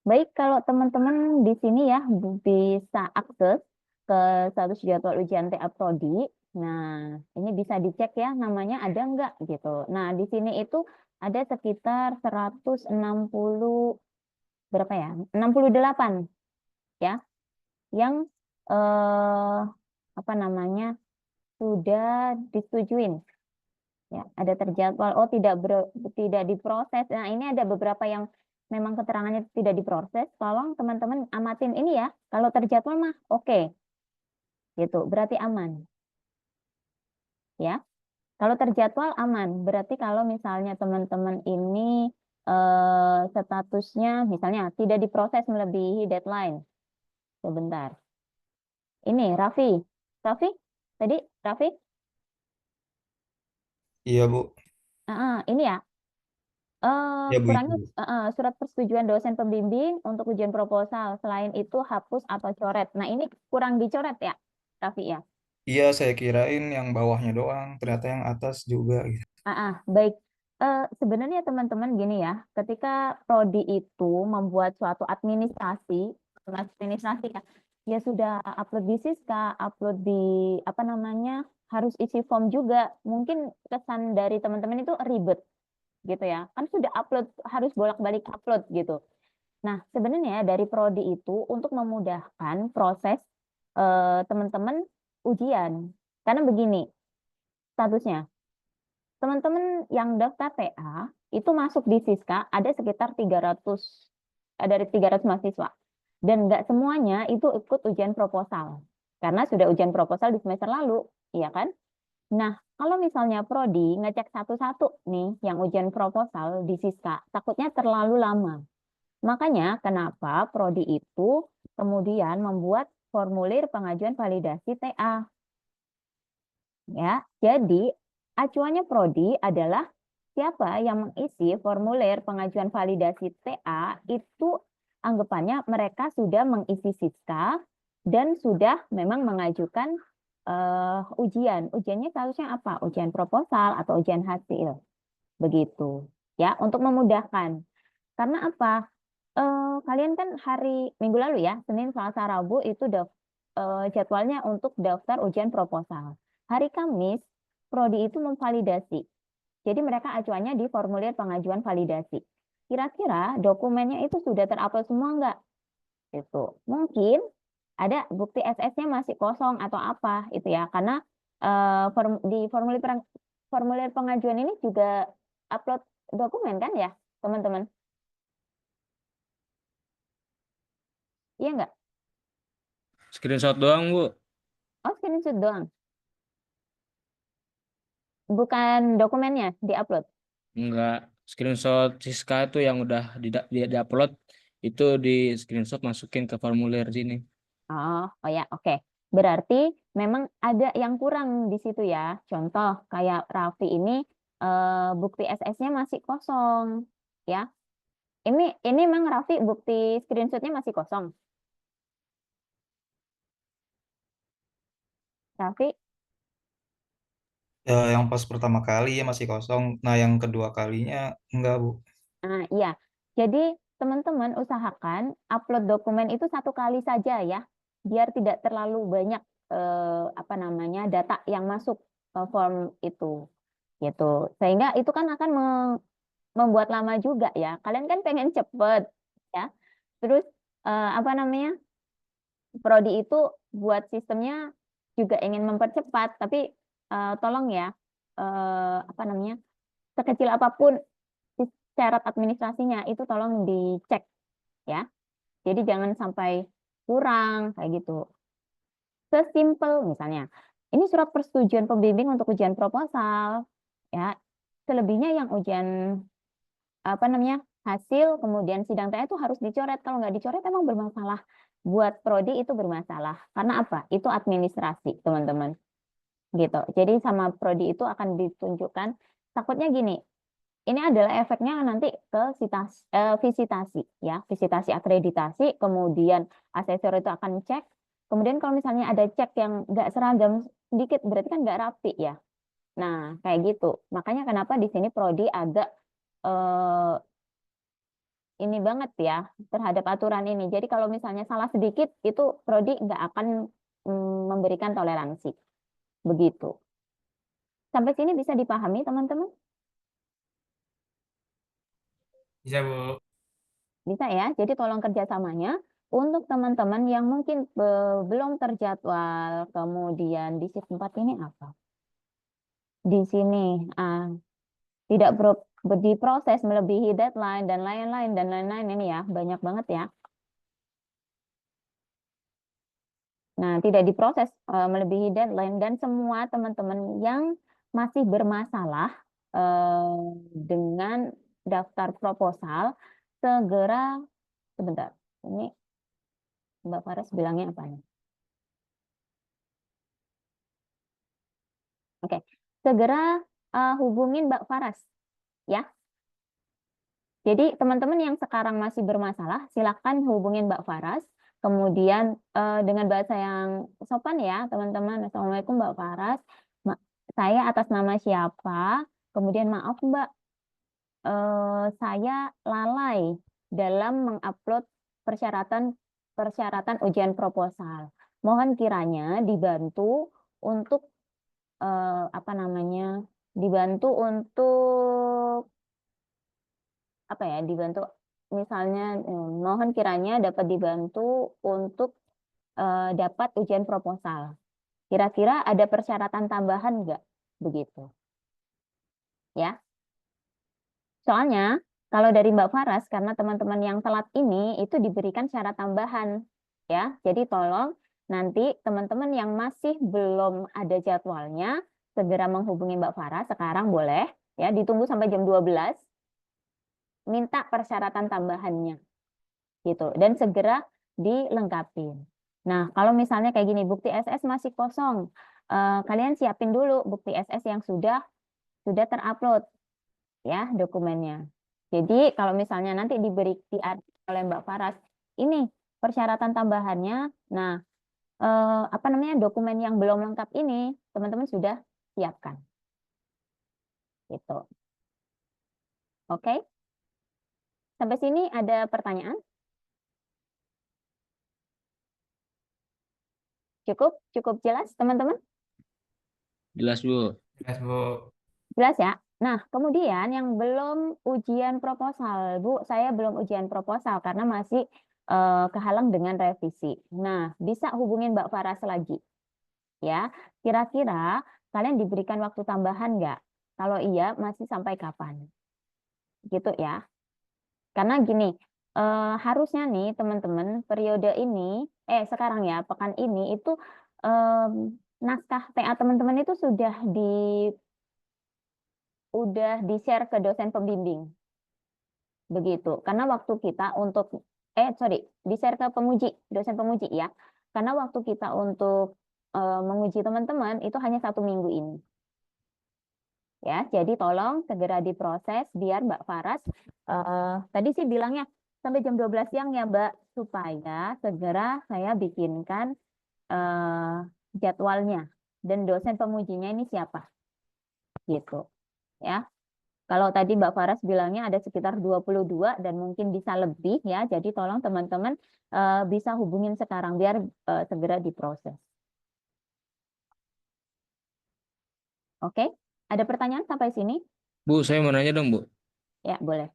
Baik, kalau teman-teman di sini ya bisa akses ke status jadwal ujian TA Prodi. Nah, ini bisa dicek ya namanya ada nggak gitu. Nah, di sini itu ada sekitar 160 berapa ya? 68 ya yang eh apa namanya sudah disetujuin ya, ada terjadwal. Oh, tidak diproses. Nah, ini ada beberapa yang memang keterangannya tidak diproses. Tolong teman-teman amatin ini ya. Kalau terjadwal mah oke, gitu. Berarti aman, ya. Kalau terjadwal aman. Berarti kalau misalnya teman-teman ini statusnya misalnya tidak diproses melebihi deadline. Sebentar. Ini Raffi. Raffi? Tadi Raffi? Iya, Bu. Ini ya. Ya, Bu, Kurangnya itu. surat persetujuan dosen pembimbing untuk ujian proposal. Selain itu hapus atau coret. Nah, ini kurang dicoret ya, Raffi ya. Iya, saya kirain yang bawahnya doang, ternyata yang atas juga gitu. Baik. Sebenarnya teman-teman gini ya, ketika prodi itu membuat suatu administrasi ya, ya sudah upload di Siska, upload di apa namanya, harus isi form juga. Mungkin kesan dari teman-teman itu ribet gitu ya. Kan sudah upload, harus bolak-balik upload gitu. Nah, sebenarnya dari prodi itu untuk memudahkan proses teman-teman ujian. Karena begini statusnya, teman-teman yang daftar TA itu masuk di Siska ada sekitar 300, dari 300 mahasiswa. Dan nggak semuanya itu ikut ujian proposal. Karena sudah ujian proposal di semester lalu, iya kan? Nah, kalau misalnya prodi ngecek satu-satu nih yang ujian proposal di Siska, takutnya terlalu lama. Makanya kenapa prodi itu kemudian membuat formulir pengajuan validasi TA ya. Jadi acuannya prodi adalah siapa yang mengisi formulir pengajuan validasi TA itu anggapannya mereka sudah mengisi Siska dan sudah memang mengajukan ujian. Ujiannya seharusnya apa? Ujian proposal atau ujian hasil. Begitu. Ya, untuk memudahkan. Karena apa? Kalian kan hari Minggu lalu ya, Senin, Selasa, Rabu itu jadwalnya untuk daftar ujian proposal. Hari Kamis, Prodi itu memvalidasi. Jadi mereka acuannya di formulir pengajuan validasi. Kira-kira dokumennya itu sudah terupload semua nggak? Itu mungkin ada bukti SS-nya masih kosong atau apa itu ya, karena di formulir pengajuan ini juga upload dokumen kan ya, teman-teman? Iya nggak? Screenshot doang, Bu. Oh, screenshot doang. Bukan dokumennya diupload. Enggak. Screenshot Siska itu yang udah di-upload, itu di screenshot masukin ke formulir sini. Oh ya, oke. Berarti memang ada yang kurang di situ ya. Contoh kayak Raffi ini bukti SS-nya masih kosong, ya. Ini memang Raffi bukti screenshotnya masih kosong. Raffi, Ya, yang pas pertama kali ya masih kosong. Nah, yang kedua kalinya enggak, Bu. iya. Jadi teman-teman usahakan upload dokumen itu satu kali saja ya, biar tidak terlalu banyak apa namanya data yang masuk ke form itu. Gitu. Sehingga itu kan akan membuat lama juga ya. Kalian kan pengen cepet ya. Terus apa namanya? Prodi itu buat sistemnya juga ingin mempercepat, tapi tolong ya apa namanya? Sekecil apapun syarat administrasinya itu tolong dicek ya. Jadi jangan sampai kurang kayak gitu. Sesimpel misalnya, ini surat persetujuan pembimbing untuk ujian proposal ya. Selebihnya yang ujian apa namanya hasil kemudian sidang TA itu harus dicoret. Kalau nggak dicoret emang bermasalah, buat prodi itu bermasalah karena apa, itu administrasi teman-teman gitu. Jadi sama prodi itu akan ditunjukkan, takutnya gini, ini adalah efeknya nanti ke visitasi ya, visitasi akreditasi, kemudian asesor itu akan cek, kemudian kalau misalnya ada cek yang nggak seragam sedikit berarti kan nggak rapi ya. Nah kayak gitu, makanya kenapa di sini prodi agak eh, ini banget ya terhadap aturan ini. Jadi kalau misalnya salah sedikit itu prodi nggak akan memberikan toleransi. Begitu. Sampai sini bisa dipahami teman-teman? Bisa, Bu. Bisa ya. Jadi tolong kerjasamanya untuk teman-teman yang mungkin belum terjadwal, kemudian di shift 4 ini apa? Di sini tidak diproses melebihi deadline dan lain-lain ini ya, banyak banget ya. Nah, tidak diproses melebihi deadline dan semua teman-teman yang masih bermasalah dengan daftar proposal segera sebentar. Ini Mbak Faras bilangnya apa nih? Oke, segera hubungin Mbak Faras ya. Jadi teman-teman yang sekarang masih bermasalah, silakan hubungin Mbak Faras. Kemudian dengan bahasa yang sopan ya, teman-teman. Assalamualaikum Mbak Faras. Saya atas nama siapa? Kemudian maaf Mbak, saya lalai dalam mengupload persyaratan ujian proposal. Mohon kiranya dibantu untuk apa namanya? Dibantu untuk apa ya? Dibantu misalnya mohon kiranya dapat dibantu untuk dapat ujian proposal. Kira-kira ada persyaratan tambahan nggak? Begitu. Ya. Soalnya kalau dari Mbak Faras, karena teman-teman yang telat ini itu diberikan syarat tambahan. Ya, jadi tolong nanti teman-teman yang masih belum ada jadwalnya, segera menghubungi Mbak Faras sekarang boleh. Ya, ditunggu sampai jam 12, minta persyaratan tambahannya. Gitu. Dan segera dilengkapi. Nah, kalau misalnya kayak gini, bukti SS masih kosong, kalian siapin dulu bukti SS yang sudah terupload ya dokumennya. Jadi kalau misalnya nanti diberi oleh Mbak Faras, ini persyaratan tambahannya. Nah, apa namanya dokumen yang belum lengkap ini teman-teman sudah siapkan. Gitu. Oke? Sampai sini ada pertanyaan? Cukup jelas teman-teman? Jelas, Bu. Jelas, Bu. Jelas ya? Nah, kemudian yang belum ujian proposal, Bu, saya belum ujian proposal karena masih kehalang dengan revisi. Nah, bisa hubungin Mbak Faras lagi. Ya, kira-kira kalian diberikan waktu tambahan nggak? Kalau iya, masih sampai kapan? Gitu ya. Karena gini, harusnya nih teman-teman periode ini, sekarang ya, pekan ini itu naskah TA teman-teman itu udah di-share ke dosen pembimbing. Begitu. Karena waktu kita untuk di-share ke dosen pemuji ya. Karena waktu kita untuk menguji teman-teman itu hanya 1 minggu ini. Ya, jadi tolong segera diproses biar Mbak Faras tadi sih bilangnya sampai jam 12 siang ya Mbak, supaya segera saya bikinkan jadwalnya dan dosen pemujinya ini siapa. Gitu. Ya. Kalau tadi Mbak Faras bilangnya ada sekitar 22 dan mungkin bisa lebih ya. Jadi tolong teman-teman bisa hubungin sekarang biar segera diproses. Oke? Ada pertanyaan sampai sini? Bu, saya mau nanya dong, Bu. Ya, boleh.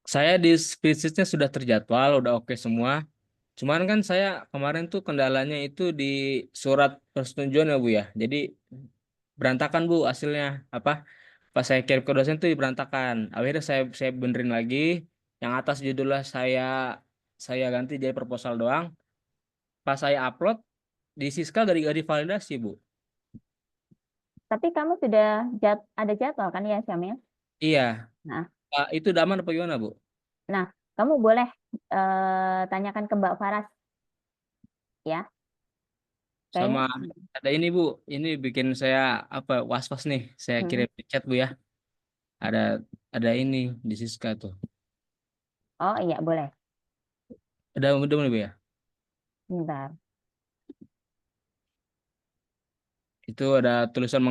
Saya di spesiesnya sudah terjadwal, udah oke semua. Cuman kan saya kemarin tuh kendalanya itu di surat persetujuan ya, Bu ya. Jadi berantakan, Bu, hasilnya. Apa? Pas saya kirim ke dosen tuh berantakan. Akhirnya saya benerin lagi. Yang atas judulnya saya ganti jadi proposal doang. Pas saya upload di Siska gak divalidasi, Bu. Tapi kamu sudah ada jadwal kan ya, Syamil? Iya. Nah, Itu udah aman apa gimana, Bu? nah, kamu boleh tanyakan ke Mbak Faras ya. Sama Kayaknya, ada ini, Bu. Ini bikin saya apa was-was nih. Saya kirim di chat, Bu ya. Ada ini di Siska tuh. oh iya boleh. Udah Bu ya. Bentar. Itu ada tulisan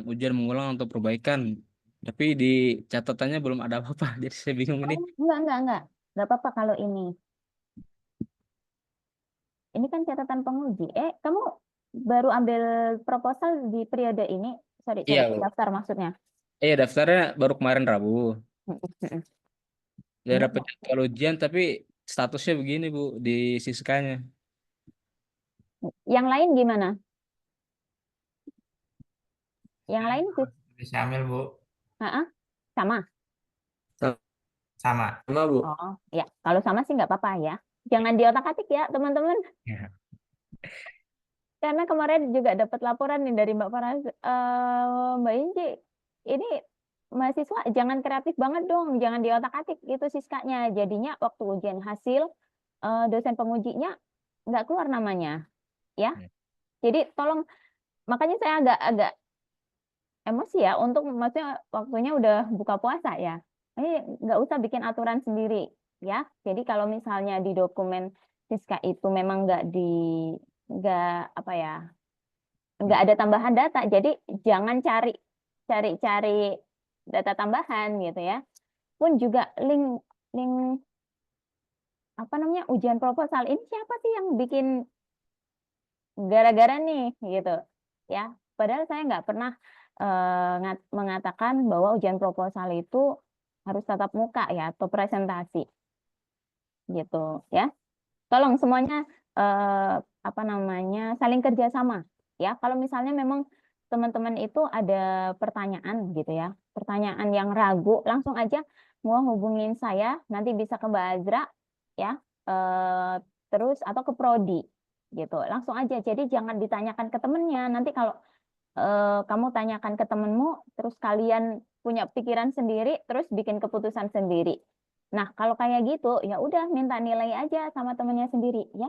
ujian mengulang untuk perbaikan. Tapi di catatannya belum ada apa-apa. Jadi saya bingung ini. Oh, enggak. Nggak apa-apa kalau ini. Ini kan catatan penguji. Kamu baru ambil proposal di periode ini? Sorry, Iya, Bu. daftar maksudnya. Daftarnya baru kemarin Rabu. Ya Ini dapat jadwal ujian tapi statusnya begini Bu di Siskanya. yang lain gimana? Yang lain tuh, Syamil, Bu. sama. Sama. Sama Bu. Oh, ya. Kalau sama sih nggak apa-apa ya. Jangan diotak-atik ya, teman-teman. Ya. Karena kemarin juga dapat laporan nih dari Mbak Farah, Mbak Inci, ini mahasiswa jangan kreatif banget dong, jangan diotak-atik gitu siskanya. Jadinya waktu ujian hasil, dosen pengujinya nggak keluar namanya, ya. Ya. Jadi tolong, makanya saya agak-agak emosi ya, untuk maksudnya waktunya udah buka puasa ya. Ini nggak usah bikin aturan sendiri, ya. Jadi kalau misalnya di dokumen siska itu memang nggak apa ya, nggak ada tambahan data. Jadi jangan cari data tambahan gitu ya. Pun juga link link apa namanya ujian proposal ini siapa sih yang bikin gara-gara nih gitu ya. Padahal saya nggak pernah mengatakan bahwa ujian proposal itu harus tatap muka ya atau presentasi gitu ya. Tolong semuanya apa namanya saling kerjasama ya. Kalau misalnya memang teman-teman itu ada pertanyaan gitu ya, pertanyaan yang ragu, langsung aja mau hubungin saya, nanti bisa ke Mbak Azra ya, terus atau ke Prodi gitu, langsung aja. Jadi jangan ditanyakan ke temennya. Nanti kalau kamu tanyakan ke temenmu, terus kalian punya pikiran sendiri, terus bikin keputusan sendiri. Nah, kalau kayak gitu, ya udah minta nilai aja sama temennya sendiri, ya.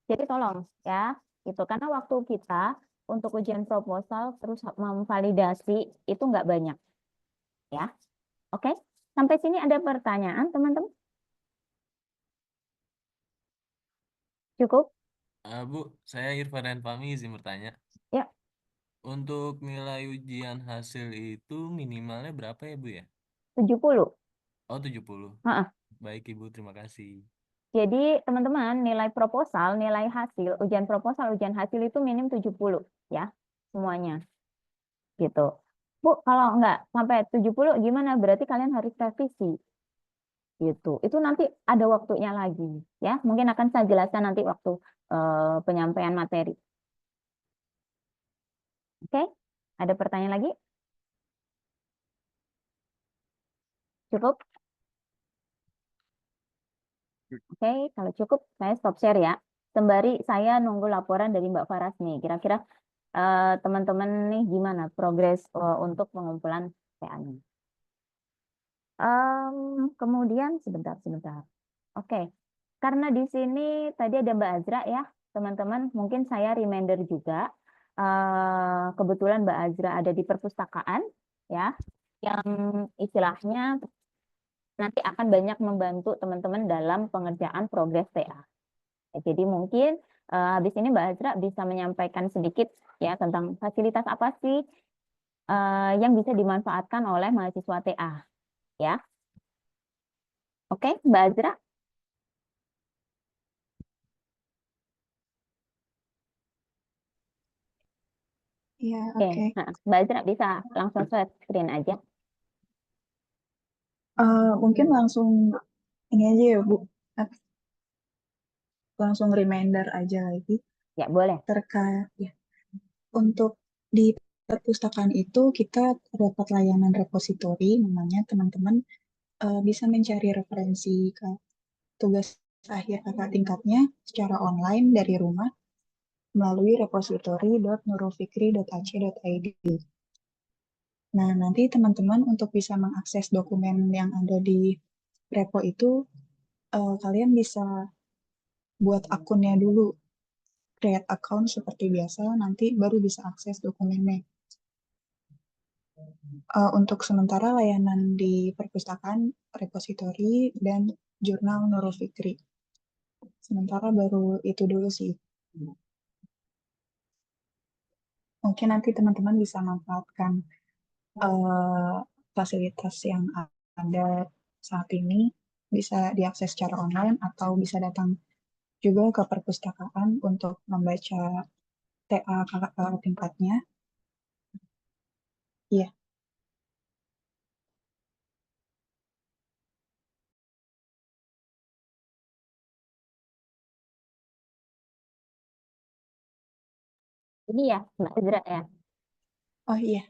Jadi tolong, ya, itu karena waktu kita untuk ujian proposal terus memvalidasi itu nggak banyak, ya. Oke, sampai sini ada pertanyaan, teman-teman? Cukup? Bu, saya Irfan Fahmi izin bertanya. Ya, Untuk nilai ujian hasil itu minimalnya berapa ya, Bu ya? 70. Oh, 70. Heeh. Baik, Ibu, terima kasih. Jadi teman-teman nilai proposal, nilai hasil, ujian proposal, ujian hasil itu minim 70 ya semuanya gitu. Bu, kalau nggak sampai 70 gimana? Berarti kalian harus revisi gitu. Itu nanti ada waktunya lagi ya. Mungkin akan saya jelaskan nanti waktu penyampaian materi. Oke? Ada pertanyaan lagi? Cukup? Oke, kalau cukup saya stop share ya. Sembari saya nunggu laporan dari Mbak Faras nih. Kira-kira teman-teman nih gimana progres untuk pengumpulan PA-nya? Kemudian sebentar. Oke, karena di sini tadi ada Mbak Azra ya, teman-teman. Mungkin saya reminder juga. Kebetulan Mbak Azra ada di perpustakaan ya, yang istilahnya nanti akan banyak membantu teman-teman dalam pengerjaan progres TA. Jadi mungkin habis ini Mbak Azra bisa menyampaikan sedikit ya tentang fasilitas apa sih yang bisa dimanfaatkan oleh mahasiswa TA ya. Oke, Mbak Azra. Iya, Oke, oke. Mbak Azra bisa langsung share screen aja. Mungkin langsung ini aja ya, Bu. Langsung reminder aja lagi Ya, boleh. terkait ya. Untuk di perpustakaan itu kita dapat layanan repositori, namanya teman-teman bisa mencari referensi ke tugas akhir kakak tingkatnya secara online dari rumah melalui repositori.nurulfikri.ac.id. Nah, nanti teman-teman untuk bisa mengakses dokumen yang ada di repo itu, kalian bisa buat akunnya dulu, create account seperti biasa, nanti baru bisa akses dokumennya. Untuk sementara layanan di perpustakaan, repositori, dan jurnal Nurul Fikri. Sementara baru itu dulu sih. Mungkin nanti teman-teman bisa manfaatkan fasilitas yang ada saat ini bisa diakses secara online atau bisa datang juga ke perpustakaan untuk membaca TA kakak tingkatnya. Iya, Ini ya, Mbak Azra ya. oh iya,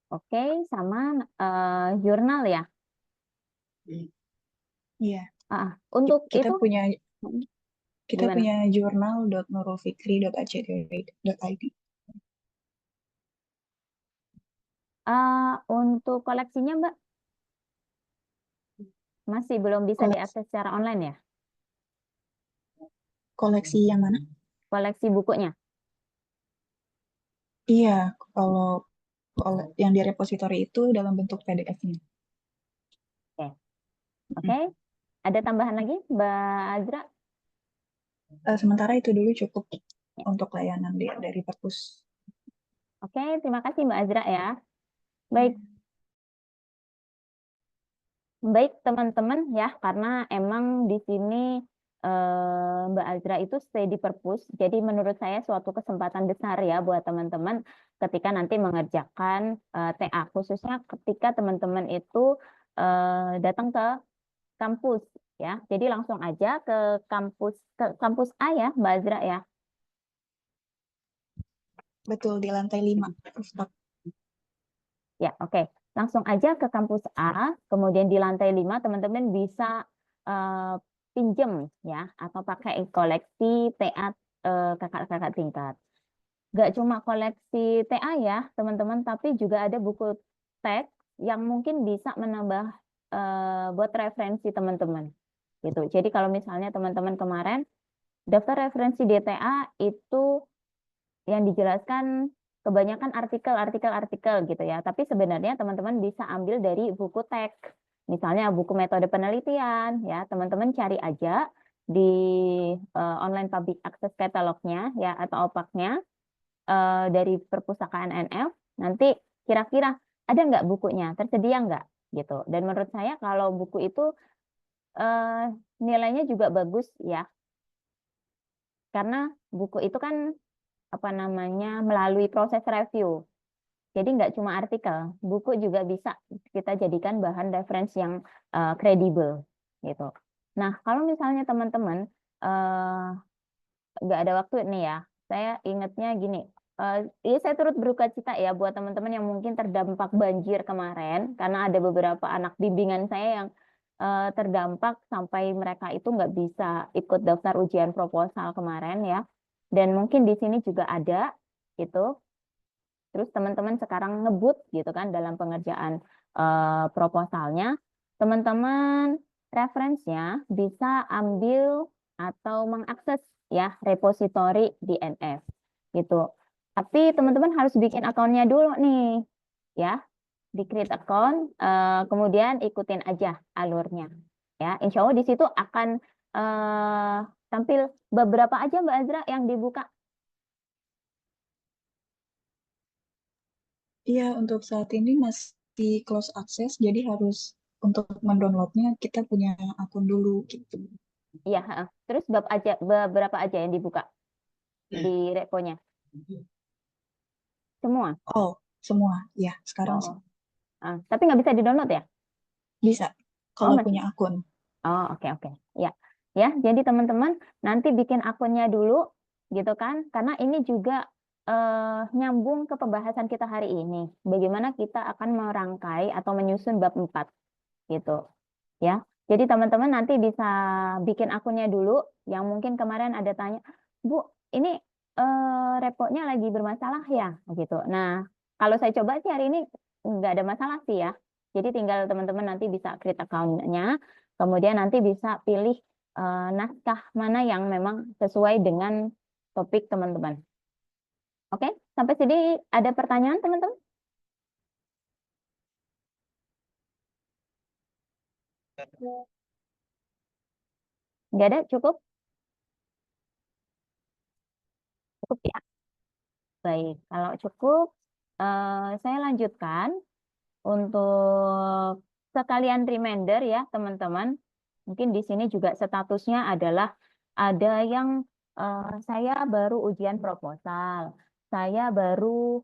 Oke, sama jurnal ya. iya. Untuk Kita itu punya gimana? jurnal.nurulfikri.ac.id. Untuk koleksinya Mbak masih belum bisa diakses secara online ya? Koleksi yang mana? Koleksi bukunya. Iya, kalau yang di repositori itu dalam bentuk PDF-nya. Oke. Ada tambahan lagi Mbak Azra? Sementara itu dulu cukup untuk layanan dari perpus. Oke, terima kasih Mbak Azra ya. Baik. Baik teman-teman ya, karena emang di sini Mbak Azra itu stay di perpus, jadi menurut saya suatu kesempatan besar ya buat teman-teman ketika nanti mengerjakan TA, khususnya ketika teman-teman itu datang ke kampus ya. Jadi langsung aja ke kampus A ya, Mbak Azra ya. Betul, di lantai 5. Ya, oke. Langsung aja ke kampus A, kemudian di lantai 5 teman-teman bisa pinjem ya atau pakai koleksi TA kakak-kakak tingkat. Gak cuma koleksi TA ya, teman-teman, tapi juga ada buku teks yang mungkin bisa menambah buat referensi teman-teman. Gitu. Jadi kalau misalnya teman-teman kemarin daftar referensi DTA itu yang dijelaskan kebanyakan artikel gitu ya. Tapi sebenarnya teman-teman bisa ambil dari buku teks. Misalnya buku metode penelitian ya, teman-teman cari aja di online public access catalognya ya atau OPAC-nya dari perpustakaan NF. Nanti kira-kira ada nggak bukunya, tersedia nggak gitu. Dan menurut saya kalau buku itu nilainya juga bagus ya, karena buku itu kan apa namanya melalui proses review. Jadi nggak cuma artikel, buku juga bisa kita jadikan bahan referensi yang kredibel gitu. Nah, kalau misalnya teman-teman nggak ada waktu nih ya, saya ingatnya gini, ya saya turut berduka cita ya buat teman-teman yang mungkin terdampak banjir kemarin, karena ada beberapa anak bimbingan saya yang terdampak sampai mereka itu nggak bisa ikut daftar ujian proposal kemarin ya. Dan mungkin di sini juga ada itu. Terus teman-teman sekarang ngebut gitu kan dalam pengerjaan proposalnya. Teman-teman referensinya bisa ambil atau mengakses ya repositori di NF gitu. Tapi teman-teman harus bikin akunnya dulu nih ya. Di create account, kemudian ikutin aja alurnya ya. Insya Allah di situ akan tampil beberapa aja Mbak Azra yang dibuka. Iya, untuk saat ini masih close access, jadi harus untuk mendownloadnya kita punya akun dulu gitu. Iya, terus beberapa aja yang dibuka di reponya? Semua? Oh, semua. Ya, sekarang Oh. Tapi nggak bisa di-download ya? bisa kalau punya akun. Oh, oke. Ya. Ya, jadi teman-teman nanti bikin akunnya dulu gitu kan? Karena ini juga nyambung ke pembahasan kita hari ini. Bagaimana kita akan merangkai atau menyusun bab 4 gitu. Ya. Jadi teman-teman nanti bisa bikin akunnya dulu yang mungkin kemarin ada tanya, "Bu, ini reponya lagi bermasalah ya?" gitu. Nah, kalau saya coba sih hari ini nggak ada masalah sih ya. Jadi tinggal teman-teman nanti bisa create account-nya, kemudian nanti bisa pilih naskah mana yang memang sesuai dengan topik teman-teman. Oke, sampai sini ada pertanyaan teman-teman? Nggak ada, cukup? Cukup ya. Baik, kalau cukup saya lanjutkan untuk sekalian reminder ya teman-teman. Mungkin di sini juga statusnya adalah ada yang saya baru ujian proposal, saya baru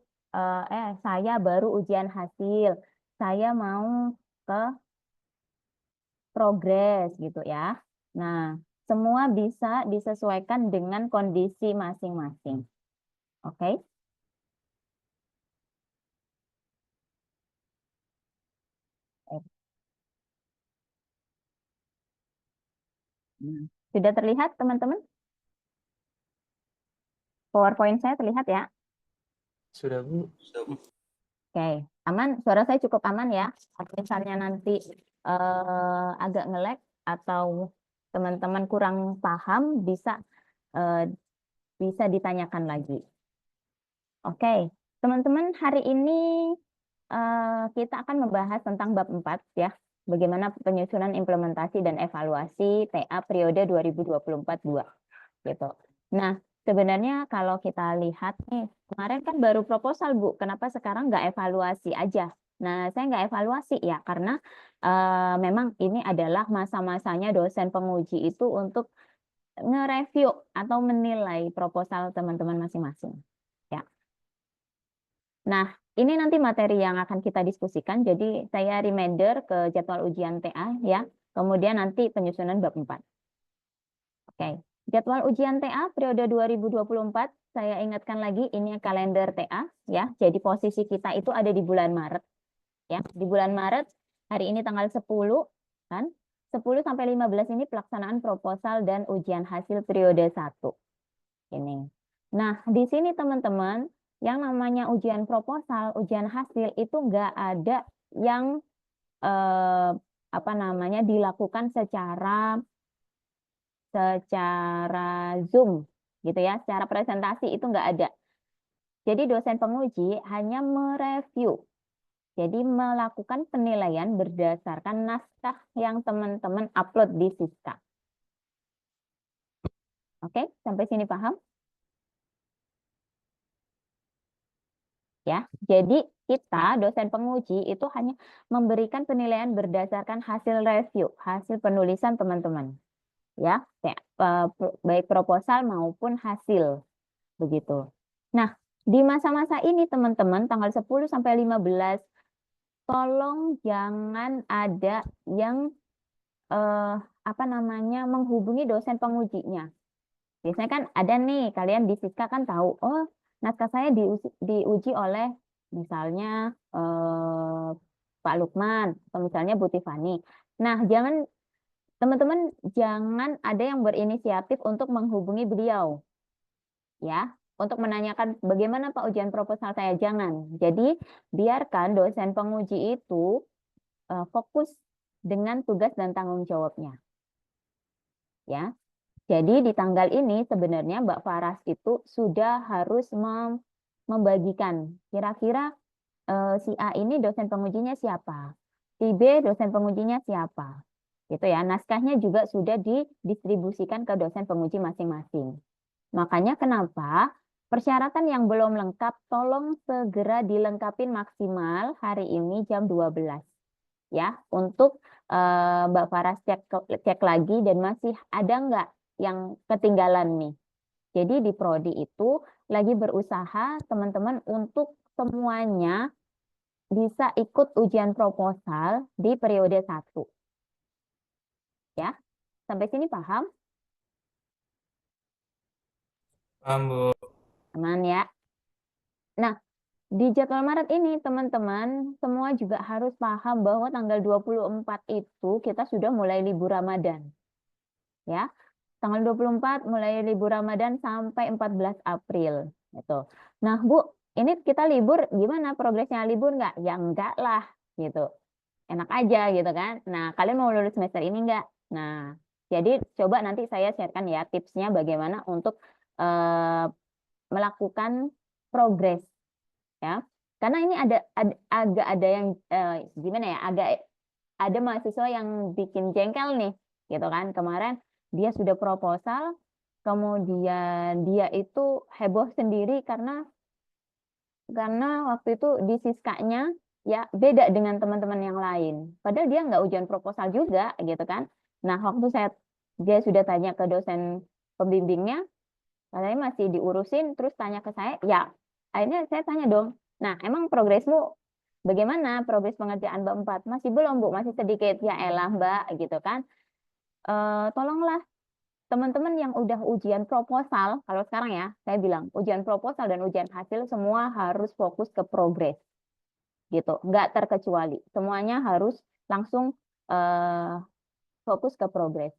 ujian hasil, saya mau ke progres gitu ya. Nah, semua bisa disesuaikan dengan kondisi masing-masing. Oke? Nah, sudah terlihat teman-teman? PowerPoint saya terlihat ya? Sudah, Bu. Oke, aman. Suara saya cukup aman ya. Kalau misalnya nanti agak nge-lag atau teman-teman kurang paham, bisa ditanyakan lagi. Oke, teman-teman, hari ini kita akan membahas tentang bab 4 ya. Bagaimana penyusunan implementasi dan evaluasi TA periode 2024-2 gitu. Nah, sebenarnya kalau kita lihat nih, kemarin kan baru proposal Bu, kenapa sekarang nggak evaluasi aja? Nah, saya nggak evaluasi ya, karena memang ini adalah masa-masanya dosen penguji itu untuk nge-review atau menilai proposal teman-teman masing-masing. Ya. Nah, ini nanti materi yang akan kita diskusikan, jadi saya reminder ke jadwal ujian TA ya, kemudian nanti penyusunan bab 4. Oke, jadwal ujian TA periode 2024, saya ingatkan lagi ini kalender TA ya. Jadi posisi kita itu ada di bulan Maret ya. Di bulan Maret hari ini tanggal 10 kan. 10 sampai 15 ini pelaksanaan proposal dan ujian hasil periode 1. Ini. Nah, di sini teman-teman, yang namanya ujian proposal, ujian hasil itu enggak ada yang dilakukan secara Zoom gitu ya, secara presentasi itu enggak ada. Jadi dosen penguji hanya mereview. Jadi melakukan penilaian berdasarkan naskah yang teman-teman upload di Siska. Oke, sampai sini paham? Ya, jadi kita dosen penguji itu hanya memberikan penilaian berdasarkan hasil review, hasil penulisan teman-teman. Ya, baik proposal maupun hasil begitu. Nah, di masa-masa ini teman-teman tanggal 10 sampai 15 tolong jangan ada yang menghubungi dosen pengujinya. Biasanya kan ada nih, kalian di Siska kan tahu, oh naskah saya diuji oleh misalnya Pak Lukman atau misalnya Bu Tiffany. Nah, teman-teman jangan ada yang berinisiatif untuk menghubungi beliau. Ya, untuk menanyakan bagaimana Pak ujian proposal saya, jangan. Jadi, biarkan dosen penguji itu fokus dengan tugas dan tanggung jawabnya. Ya. Jadi di tanggal ini sebenarnya Mbak Faras itu sudah harus membagikan kira-kira si A ini dosen pengujinya siapa, si B dosen pengujinya siapa, gitu ya. Naskahnya juga sudah didistribusikan ke dosen penguji masing-masing. Makanya kenapa persyaratan yang belum lengkap tolong segera dilengkapin maksimal hari ini jam 12 ya, untuk Mbak Faras cek lagi dan masih ada nggak yang ketinggalan nih. Jadi di prodi itu lagi berusaha teman-teman untuk semuanya bisa ikut ujian proposal di periode 1. Ya, sampai sini paham? Paham, Bu. Aman ya. Nah, di jadwal Maret ini teman-teman semua juga harus paham bahwa tanggal 24 itu kita sudah mulai libur Ramadan. Ya, tanggal 24 mulai libur Ramadan sampai 14 April. Gitu. Nah, Bu, ini kita libur, gimana progresnya libur nggak? Ya enggak lah, gitu. Enak aja gitu kan. Nah, kalian mau lulus semester ini enggak? Nah, jadi coba nanti saya sharekan ya tipsnya bagaimana untuk melakukan progres. Ya. Karena ini agak ada yang gimana ya, agak ada mahasiswa yang bikin jengkel nih, gitu kan. Kemarin dia sudah proposal, kemudian dia itu heboh sendiri karena karena waktu itu di Siskanya ya beda dengan teman-teman yang lain. Padahal dia nggak ujian proposal juga gitu kan. Nah, waktu dia sudah tanya ke dosen pembimbingnya, katanya masih diurusin, terus tanya ke saya, ya akhirnya saya tanya dong, nah emang progresmu bagaimana, progres pengerjaan bab 4? Masih belum Bu, masih sedikit. Ya elah Mbak gitu kan. Tolonglah teman-teman yang udah ujian proposal, kalau sekarang ya, saya bilang ujian proposal dan ujian hasil semua harus fokus ke progres, gitu, nggak terkecuali. Semuanya harus langsung fokus ke progres.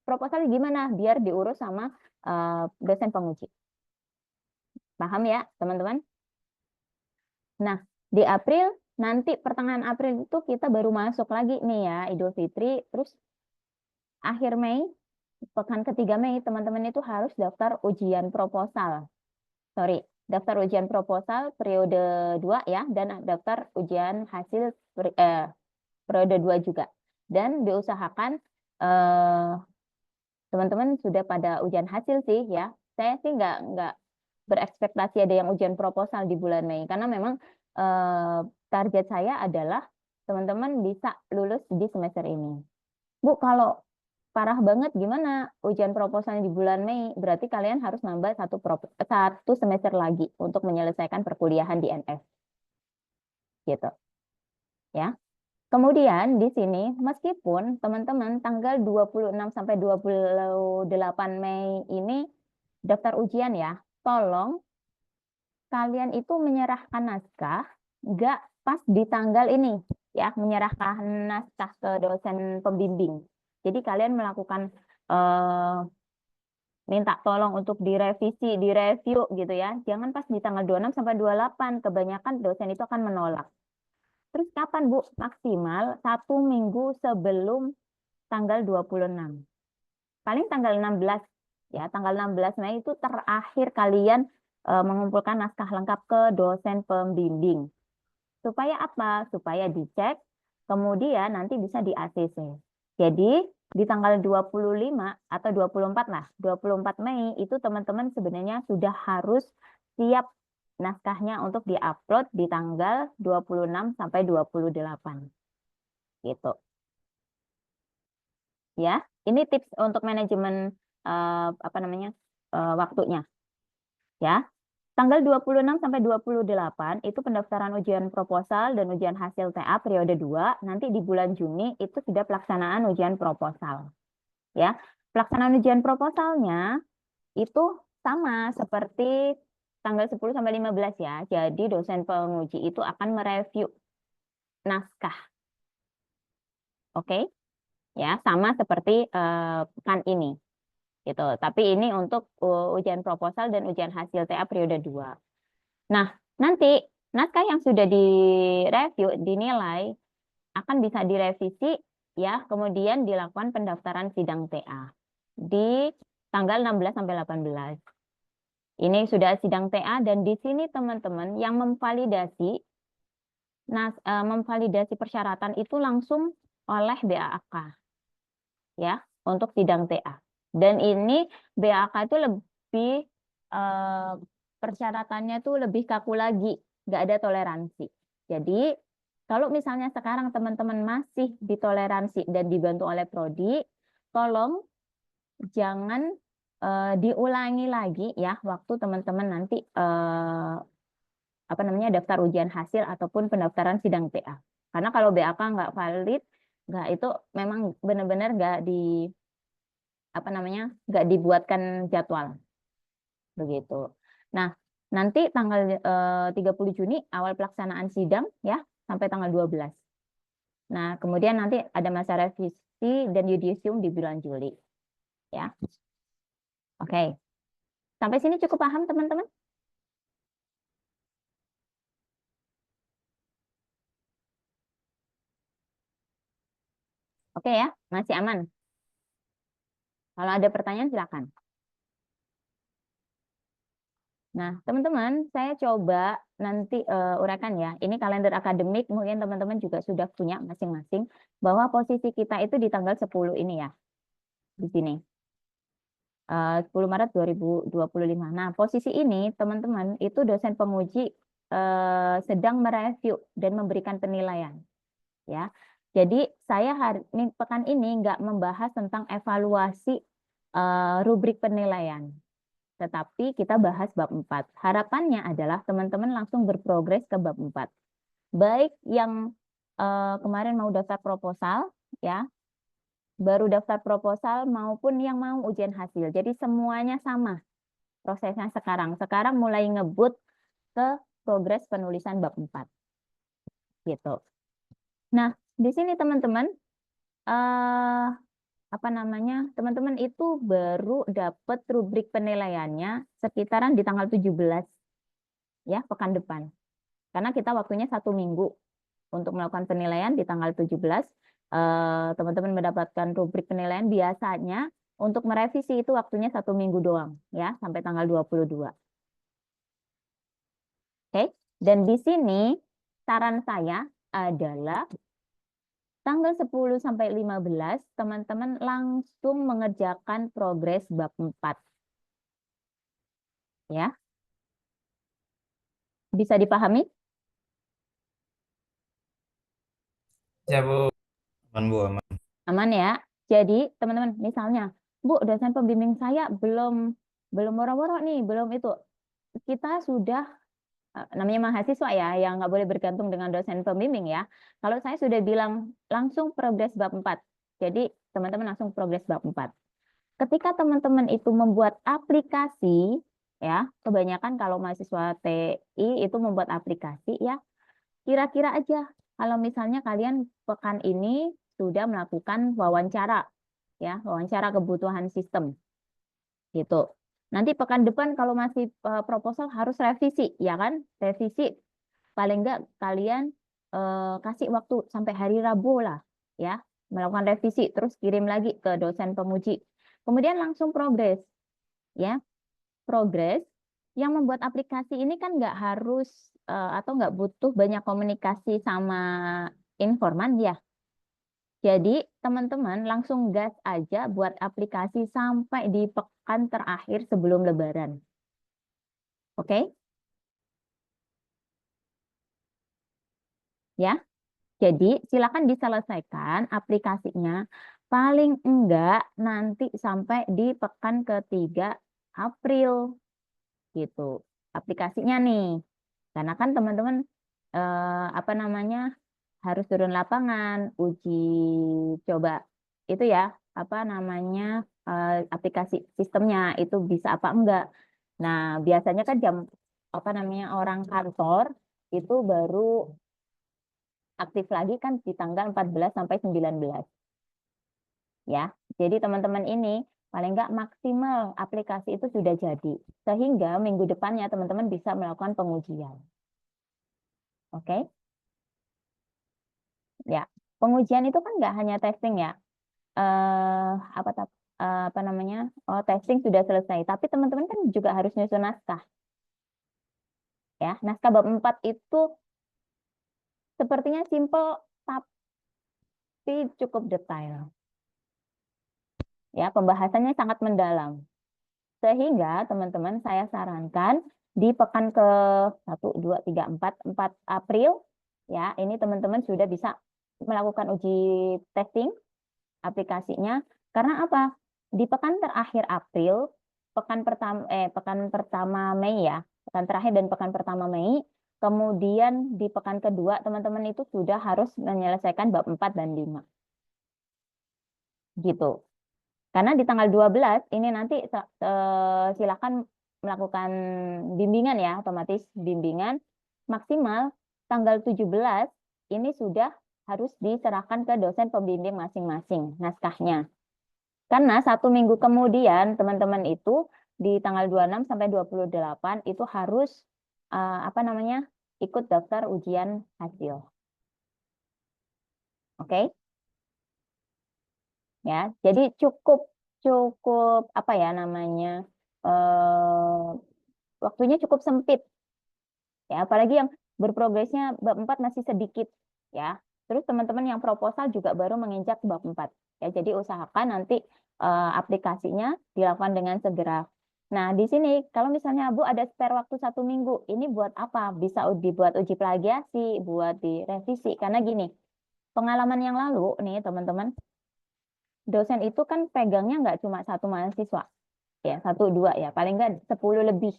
Proposal gimana? Biar diurus sama dosen penguji. Paham ya, teman-teman? Nah, di April, nanti pertengahan April itu kita baru masuk lagi nih ya, Idul Fitri, terus akhir Mei, pekan ketiga Mei, teman-teman itu harus daftar ujian proposal. Daftar ujian proposal periode 2 ya, dan daftar ujian hasil periode 2 juga. Dan diusahakan teman-teman sudah pada ujian hasil sih ya. Saya sih nggak berekspektasi ada yang ujian proposal di bulan Mei, karena memang target saya adalah teman-teman bisa lulus di semester ini. Bu, kalau parah banget gimana ujian proposalnya di bulan Mei? Berarti kalian harus nambah satu semester lagi untuk menyelesaikan perkuliahan di NF. Gitu. Ya. Kemudian di sini meskipun teman-teman tanggal 26 sampai 28 Mei ini daftar ujian ya, tolong kalian itu menyerahkan naskah nggak pas di tanggal ini ya, menyerahkan naskah ke dosen pembimbing. Jadi kalian melakukan minta tolong untuk direvisi, direview gitu ya. Jangan pas di tanggal 26 sampai 28, kebanyakan dosen itu akan menolak. Terus kapan Bu? Maksimal 1 minggu sebelum tanggal 26. Paling tanggal 16 ya, tanggal 16 Mei itu terakhir kalian mengumpulkan naskah lengkap ke dosen pembimbing. Supaya apa? Supaya dicek, kemudian nanti bisa di ACC. Jadi di tanggal 25 atau 24 lah, 24 Mei itu teman-teman sebenarnya sudah harus siap naskahnya untuk diupload di tanggal 26 sampai 28. Gitu. Ya, ini tips untuk manajemen waktunya. Ya. Tanggal 26 sampai 28 itu pendaftaran ujian proposal dan ujian hasil TA periode 2. Nanti di bulan Juni itu sudah pelaksanaan ujian proposal. Ya, pelaksanaan ujian proposalnya itu sama seperti tanggal 10 sampai 15 ya. Jadi dosen penguji itu akan mereview naskah. Oke? Ya, sama seperti pekan ini. Gitu. Tapi ini untuk ujian proposal dan ujian hasil TA periode 2. Nah, nanti naskah yang sudah direview, dinilai, akan bisa direvisi ya, kemudian dilakukan pendaftaran sidang TA di tanggal 16 sampai 18. Ini sudah sidang TA dan di sini teman-teman yang memvalidasi memvalidasi persyaratan itu langsung oleh BAAK ya, untuk sidang TA. Dan ini BAK itu lebih persyaratannya tuh lebih kaku lagi, nggak ada toleransi. Jadi kalau misalnya sekarang teman-teman masih ditoleransi dan dibantu oleh prodi, tolong jangan diulangi lagi ya waktu teman-teman nanti daftar ujian hasil ataupun pendaftaran sidang TA. Karena kalau BAK nggak valid, nggak, itu memang benar-benar nggak dibuatkan jadwal begitu. Nah, nanti tanggal 30 Juni awal pelaksanaan sidang ya sampai tanggal 12. Nah, kemudian nanti ada masa revisi dan yudisium di bulan Juli ya. Oke. Sampai sini cukup paham teman-teman? Oke ya, masih aman. Kalau ada pertanyaan silakan. Nah, teman-teman, saya coba nanti uraikan ya. Ini kalender akademik, mungkin teman-teman juga sudah punya masing-masing, bahwa posisi kita itu di tanggal 10 ini ya, di sini. 10 Maret 2025. Nah, posisi ini, teman-teman, itu dosen penguji sedang mereview dan memberikan penilaian, ya. Jadi saya pekan ini nggak membahas tentang evaluasi rubrik penilaian, tetapi kita bahas bab 4. Harapannya adalah teman-teman langsung berprogres ke bab 4. Baik yang kemarin mau daftar proposal, ya, baru daftar proposal maupun yang mau ujian hasil. Jadi semuanya sama prosesnya sekarang. Sekarang mulai ngebut ke progres penulisan bab 4. Gitu. Nah, di sini teman-teman teman-teman itu baru dapat rubrik penilaiannya sekitaran di tanggal 17 ya, pekan depan. Karena kita waktunya 1 minggu untuk melakukan penilaian di tanggal 17. Teman-teman mendapatkan rubrik penilaian biasanya untuk merevisi itu waktunya 1 minggu doang ya, sampai tanggal 22. Oke, dan di sini saran saya adalah tanggal 10 sampai 15 teman-teman langsung mengerjakan progres bab 4. Ya. Bisa dipahami? Ya, Bu. Aman, Bu, aman. Aman ya. Jadi teman-teman misalnya, Bu, dosen pembimbing saya belum woro-woro nih, belum itu. Kita sudah namanya mahasiswa ya, yang nggak boleh bergantung dengan dosen pembimbing ya. Kalau saya sudah bilang langsung progres bab 4. Jadi teman-teman langsung progres bab 4. Ketika teman-teman itu membuat aplikasi ya, kebanyakan kalau mahasiswa TI itu membuat aplikasi ya, kira-kira aja kalau misalnya kalian pekan ini sudah melakukan wawancara ya, wawancara kebutuhan sistem gitu. Nanti pekan depan kalau masih proposal harus revisi, ya kan? Revisi paling enggak kalian kasih waktu sampai hari Rabu lah, ya, melakukan revisi, terus kirim lagi ke dosen pemuji. Kemudian langsung progres, ya, progres. Yang membuat aplikasi ini kan nggak harus atau nggak butuh banyak komunikasi sama informan, ya. Jadi teman-teman langsung gas aja buat aplikasi sampai di pekan terakhir sebelum Lebaran. Oke? Ya. Jadi silakan diselesaikan aplikasinya paling enggak nanti sampai di pekan ke-3 April. Gitu. Aplikasinya nih. Karena kan teman-teman harus turun lapangan, uji coba itu ya, aplikasi sistemnya itu bisa apa enggak. Nah, biasanya kan orang kantor itu baru aktif lagi kan di tanggal 14 sampai 19. Ya. Jadi teman-teman ini paling enggak maksimal aplikasi itu sudah jadi. Sehingga minggu depannya teman-teman bisa melakukan pengujian. Oke? Ya, pengujian itu kan nggak hanya testing ya. Testing sudah selesai, tapi teman-teman kan juga harus nyusun naskah. Ya, naskah bab 4 itu sepertinya simple tapi cukup detail. Ya, pembahasannya sangat mendalam. Sehingga teman-teman saya sarankan di pekan ke 1, 2, 3, 4 April ya, ini teman-teman sudah bisa melakukan uji testing aplikasinya. Karena apa? Di pekan terakhir April, pekan pertama Mei ya, pekan terakhir dan pekan pertama Mei, kemudian di pekan kedua teman-teman itu sudah harus menyelesaikan bab 4 dan 5. Gitu. Karena di tanggal 12 ini nanti silakan melakukan bimbingan ya, otomatis bimbingan maksimal tanggal 17 ini sudah harus diserahkan ke dosen pembimbing masing-masing naskahnya. Karena 1 minggu kemudian teman-teman itu di tanggal 26 sampai 28 itu harus ikut daftar ujian hasil. Oke? Ya, jadi cukup waktunya cukup sempit. Ya, apalagi yang berprogresnya bab 4 masih sedikit ya. Terus teman-teman yang proposal juga baru menginjak bab 4. Ya, jadi usahakan nanti aplikasinya dilakukan dengan segera. Nah, di sini kalau misalnya Bu ada spare waktu 1 minggu, ini buat apa? Bisa dibuat uji plagiasi, buat direvisi. Karena gini, pengalaman yang lalu nih teman-teman, dosen itu kan pegangnya nggak cuma satu mahasiswa, ya 1, 2 ya, paling nggak 10 lebih.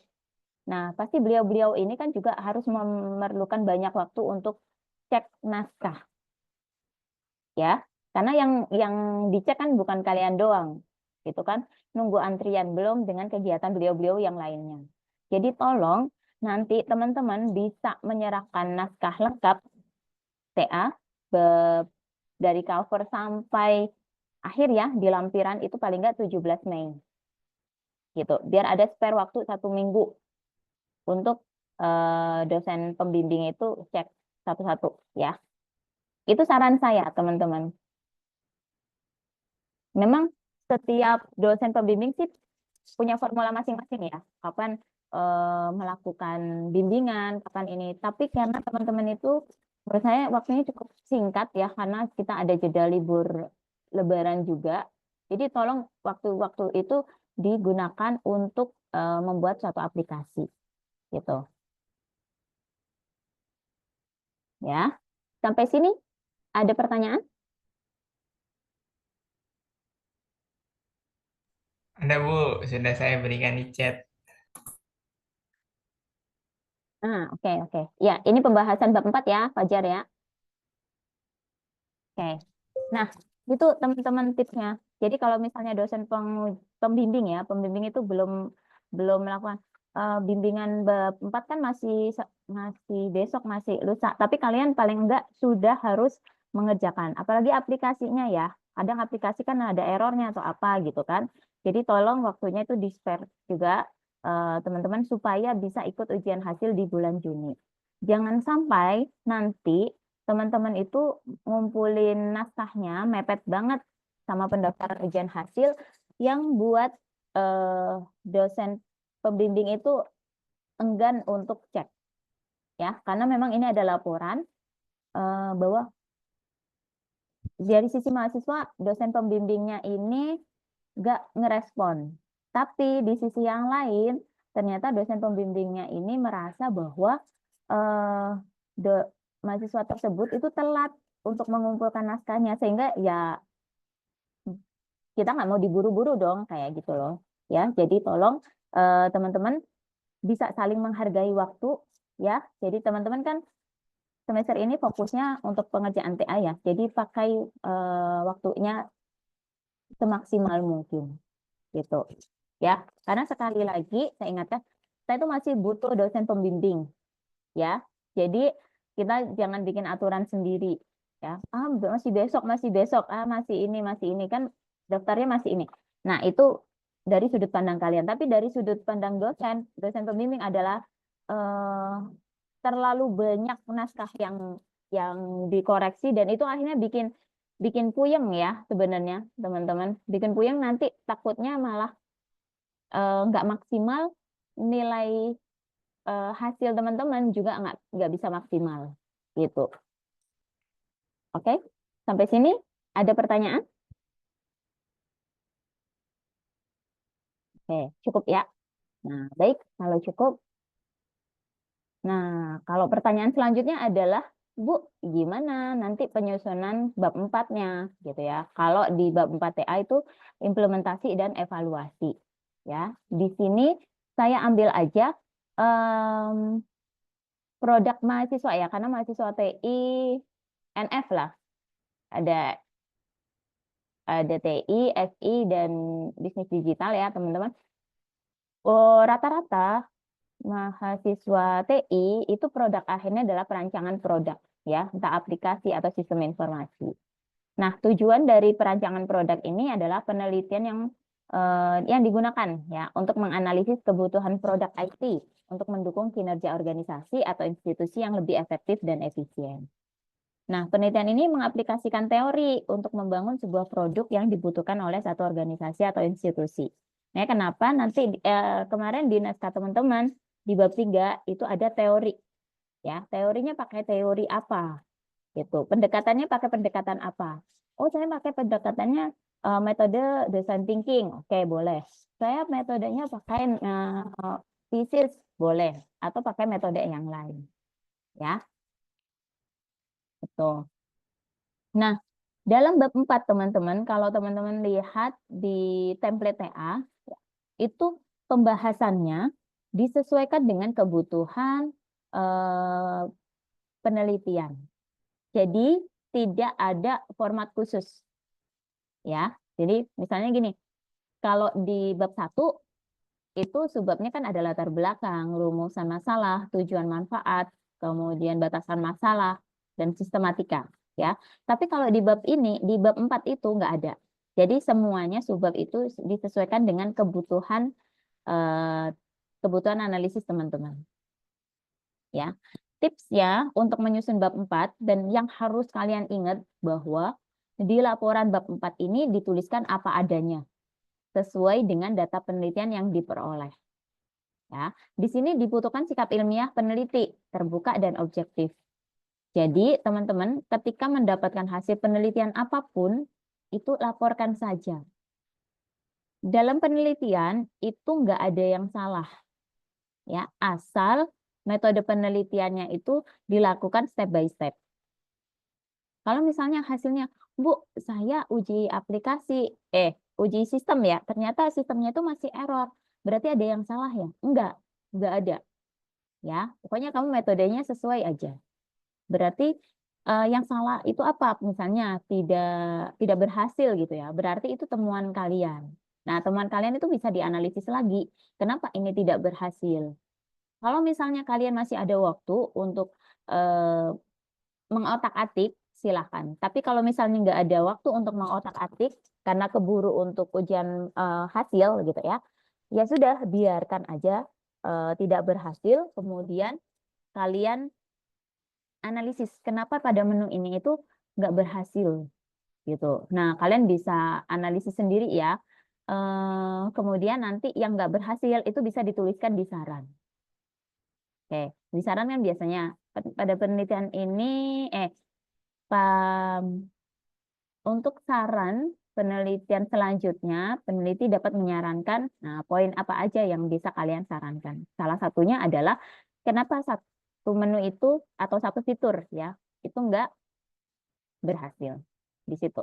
Nah, pasti beliau-beliau ini kan juga harus memerlukan banyak waktu untuk cek naskah, ya. Karena yang dicek kan bukan kalian doang, gitu kan. Nunggu antrian belum dengan kegiatan beliau-beliau yang lainnya. Jadi tolong nanti teman-teman bisa menyerahkan naskah lengkap TA dari cover sampai akhir ya di lampiran itu paling nggak 17 Mei. Gitu. Biar ada spare waktu 1 minggu untuk dosen pembimbing itu cek satu-satu ya. Itu saran saya teman-teman. Memang setiap dosen pembimbing sih punya formula masing-masing ya. Kapan melakukan bimbingan, kapan ini. Tapi karena teman-teman itu menurut saya waktunya cukup singkat ya karena kita ada jeda libur Lebaran juga. Jadi tolong waktu-waktu itu digunakan untuk membuat suatu aplikasi gitu. Ya. Sampai sini ada pertanyaan? Ada Bu, sudah saya berikan di chat. Oke, oke. Ya, ini pembahasan bab 4 ya, Fajar ya. Oke. Nah, itu teman-teman tipsnya. Jadi kalau misalnya dosen pembimbing ya, pembimbing itu belum melakukan bimbingan bab 4 kan masih besok, masih lusa. Tapi kalian paling enggak sudah harus mengerjakan. Apalagi aplikasinya ya. Kadang aplikasi kan ada errornya atau apa gitu kan. Jadi tolong waktunya itu di-spare juga teman-teman supaya bisa ikut ujian hasil di bulan Juni. Jangan sampai nanti teman-teman itu ngumpulin naskahnya mepet banget sama pendaftaran ujian hasil yang buat dosen pembimbing itu enggan untuk cek ya karena memang ini ada laporan bahwa dari sisi mahasiswa dosen pembimbingnya ini nggak ngerespon tapi di sisi yang lain ternyata dosen pembimbingnya ini merasa bahwa mahasiswa tersebut itu telat untuk mengumpulkan naskahnya sehingga ya kita nggak mau diburu-buru dong kayak gitu loh ya jadi tolong teman-teman bisa saling menghargai waktu ya jadi teman-teman kan semester ini fokusnya untuk pengerjaan TA ya jadi pakai waktunya semaksimal mungkin gitu ya karena sekali lagi saya ingatkan saya itu masih butuh dosen pembimbing ya jadi kita jangan bikin aturan sendiri ya masih besok masih ini kan daftarnya masih ini nah itu dari sudut pandang kalian tapi dari sudut pandang dosen pembimbing adalah terlalu banyak naskah yang dikoreksi dan itu akhirnya bikin puyeng ya sebenarnya teman-teman bikin puyeng nanti takutnya malah nggak maksimal nilai hasil teman-teman juga nggak bisa maksimal gitu. Oke, sampai sini ada pertanyaan? Oke, cukup ya. Nah, baik kalau cukup. Nah, kalau pertanyaan selanjutnya adalah, Bu, gimana nanti penyusunan bab 4-nya gitu ya. Kalau di bab 4 TA itu implementasi dan evaluasi ya. Di sini saya ambil aja produk mahasiswa ya karena mahasiswa TI NF lah ada TI, FI dan bisnis digital ya teman-teman. Rata-rata mahasiswa TI itu produk akhirnya adalah perancangan produk ya entah aplikasi atau sistem informasi. Nah tujuan dari perancangan produk ini adalah penelitian yang digunakan ya untuk menganalisis kebutuhan produk IT untuk mendukung kinerja organisasi atau institusi yang lebih efektif dan efisien. Nah, penelitian ini mengaplikasikan teori untuk membangun sebuah produk yang dibutuhkan oleh satu organisasi atau institusi. Nah, kenapa nanti kemarin di naskah teman-teman di bab 3 itu ada teori. Ya, teorinya pakai teori apa? Gitu. Pendekatannya pakai pendekatan apa? Oh, saya pakai pendekatannya metode design thinking, oke boleh. Saya metodenya pakai thesis, boleh. Atau pakai metode yang lain. Ya, betul. Nah, dalam bab 4 teman-teman, kalau teman-teman lihat di template TA, itu pembahasannya disesuaikan dengan kebutuhan penelitian. Jadi tidak ada format khusus. Ya, jadi misalnya gini, kalau di bab 1 itu subbabnya kan ada latar belakang, rumusan masalah, tujuan manfaat, kemudian batasan masalah, dan sistematika. Ya, tapi kalau di bab ini, di bab 4 itu nggak ada. Jadi semuanya subbab itu disesuaikan dengan kebutuhan analisis teman-teman. Ya, tipsnya untuk menyusun bab 4 dan yang harus kalian ingat bahwa di laporan bab 4 ini dituliskan apa adanya sesuai dengan data penelitian yang diperoleh. Ya, di sini dibutuhkan sikap ilmiah peneliti, terbuka dan objektif. Jadi, teman-teman, ketika mendapatkan hasil penelitian apapun, itu laporkan saja. Dalam penelitian itu nggak ada yang salah, ya, asal metode penelitiannya itu dilakukan step by step. Kalau misalnya hasilnya, Bu, saya uji aplikasi, uji sistem ya, ternyata sistemnya itu masih error. Berarti ada yang salah ya? Enggak ada. Ya, pokoknya kamu metodenya sesuai aja. Berarti yang salah itu apa? Misalnya tidak berhasil gitu ya. Berarti itu temuan kalian. Nah, temuan kalian itu bisa dianalisis lagi. Kenapa ini tidak berhasil? Kalau misalnya kalian masih ada waktu untuk mengotak-atik, silahkan. Tapi kalau misalnya nggak ada waktu untuk mengotak-atik karena keburu untuk ujian hasil gitu ya, ya sudah biarkan aja tidak berhasil. Kemudian kalian analisis kenapa pada menu ini itu nggak berhasil gitu. Nah, kalian bisa analisis sendiri ya. Kemudian nanti yang nggak berhasil itu bisa dituliskan di saran. Oke, di saran kan biasanya pada penelitian ini untuk saran penelitian selanjutnya, peneliti dapat menyarankan poin apa aja yang bisa kalian sarankan. Salah satunya adalah kenapa satu menu itu atau satu fitur ya, itu enggak berhasil di situ.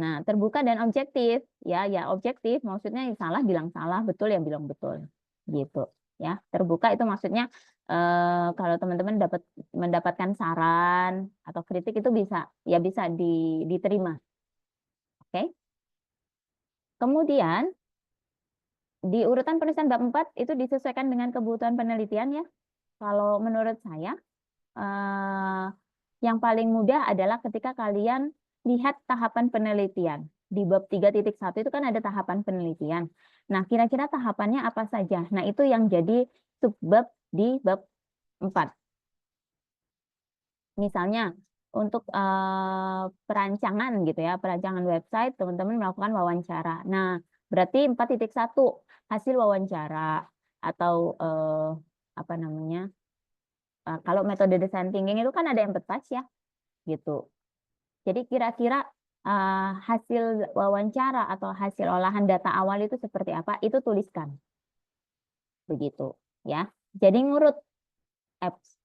Nah, terbuka dan objektif ya, objektif maksudnya yang salah bilang salah, betul ya bilang betul. Gitu ya. Terbuka itu maksudnya kalau teman-teman mendapatkan saran atau kritik itu bisa diterima. Oke. Kemudian di urutan penulisan bab 4 itu disesuaikan dengan kebutuhan penelitian ya. Kalau menurut saya yang paling mudah adalah ketika kalian lihat tahapan penelitian. Di bab 3.1 itu kan ada tahapan penelitian. Nah, kira-kira tahapannya apa saja? Nah, itu yang jadi subbab di bab 4. Misalnya, untuk perancangan gitu ya, perancangan website, teman-teman melakukan wawancara. Nah, berarti 4.1 hasil wawancara atau apa namanya? Kalau metode design thinking itu kan ada yang empathize ya, gitu. Jadi kira-kira hasil wawancara atau hasil olahan data awal itu seperti apa? Itu tuliskan, begitu ya. Jadi ngurut apps,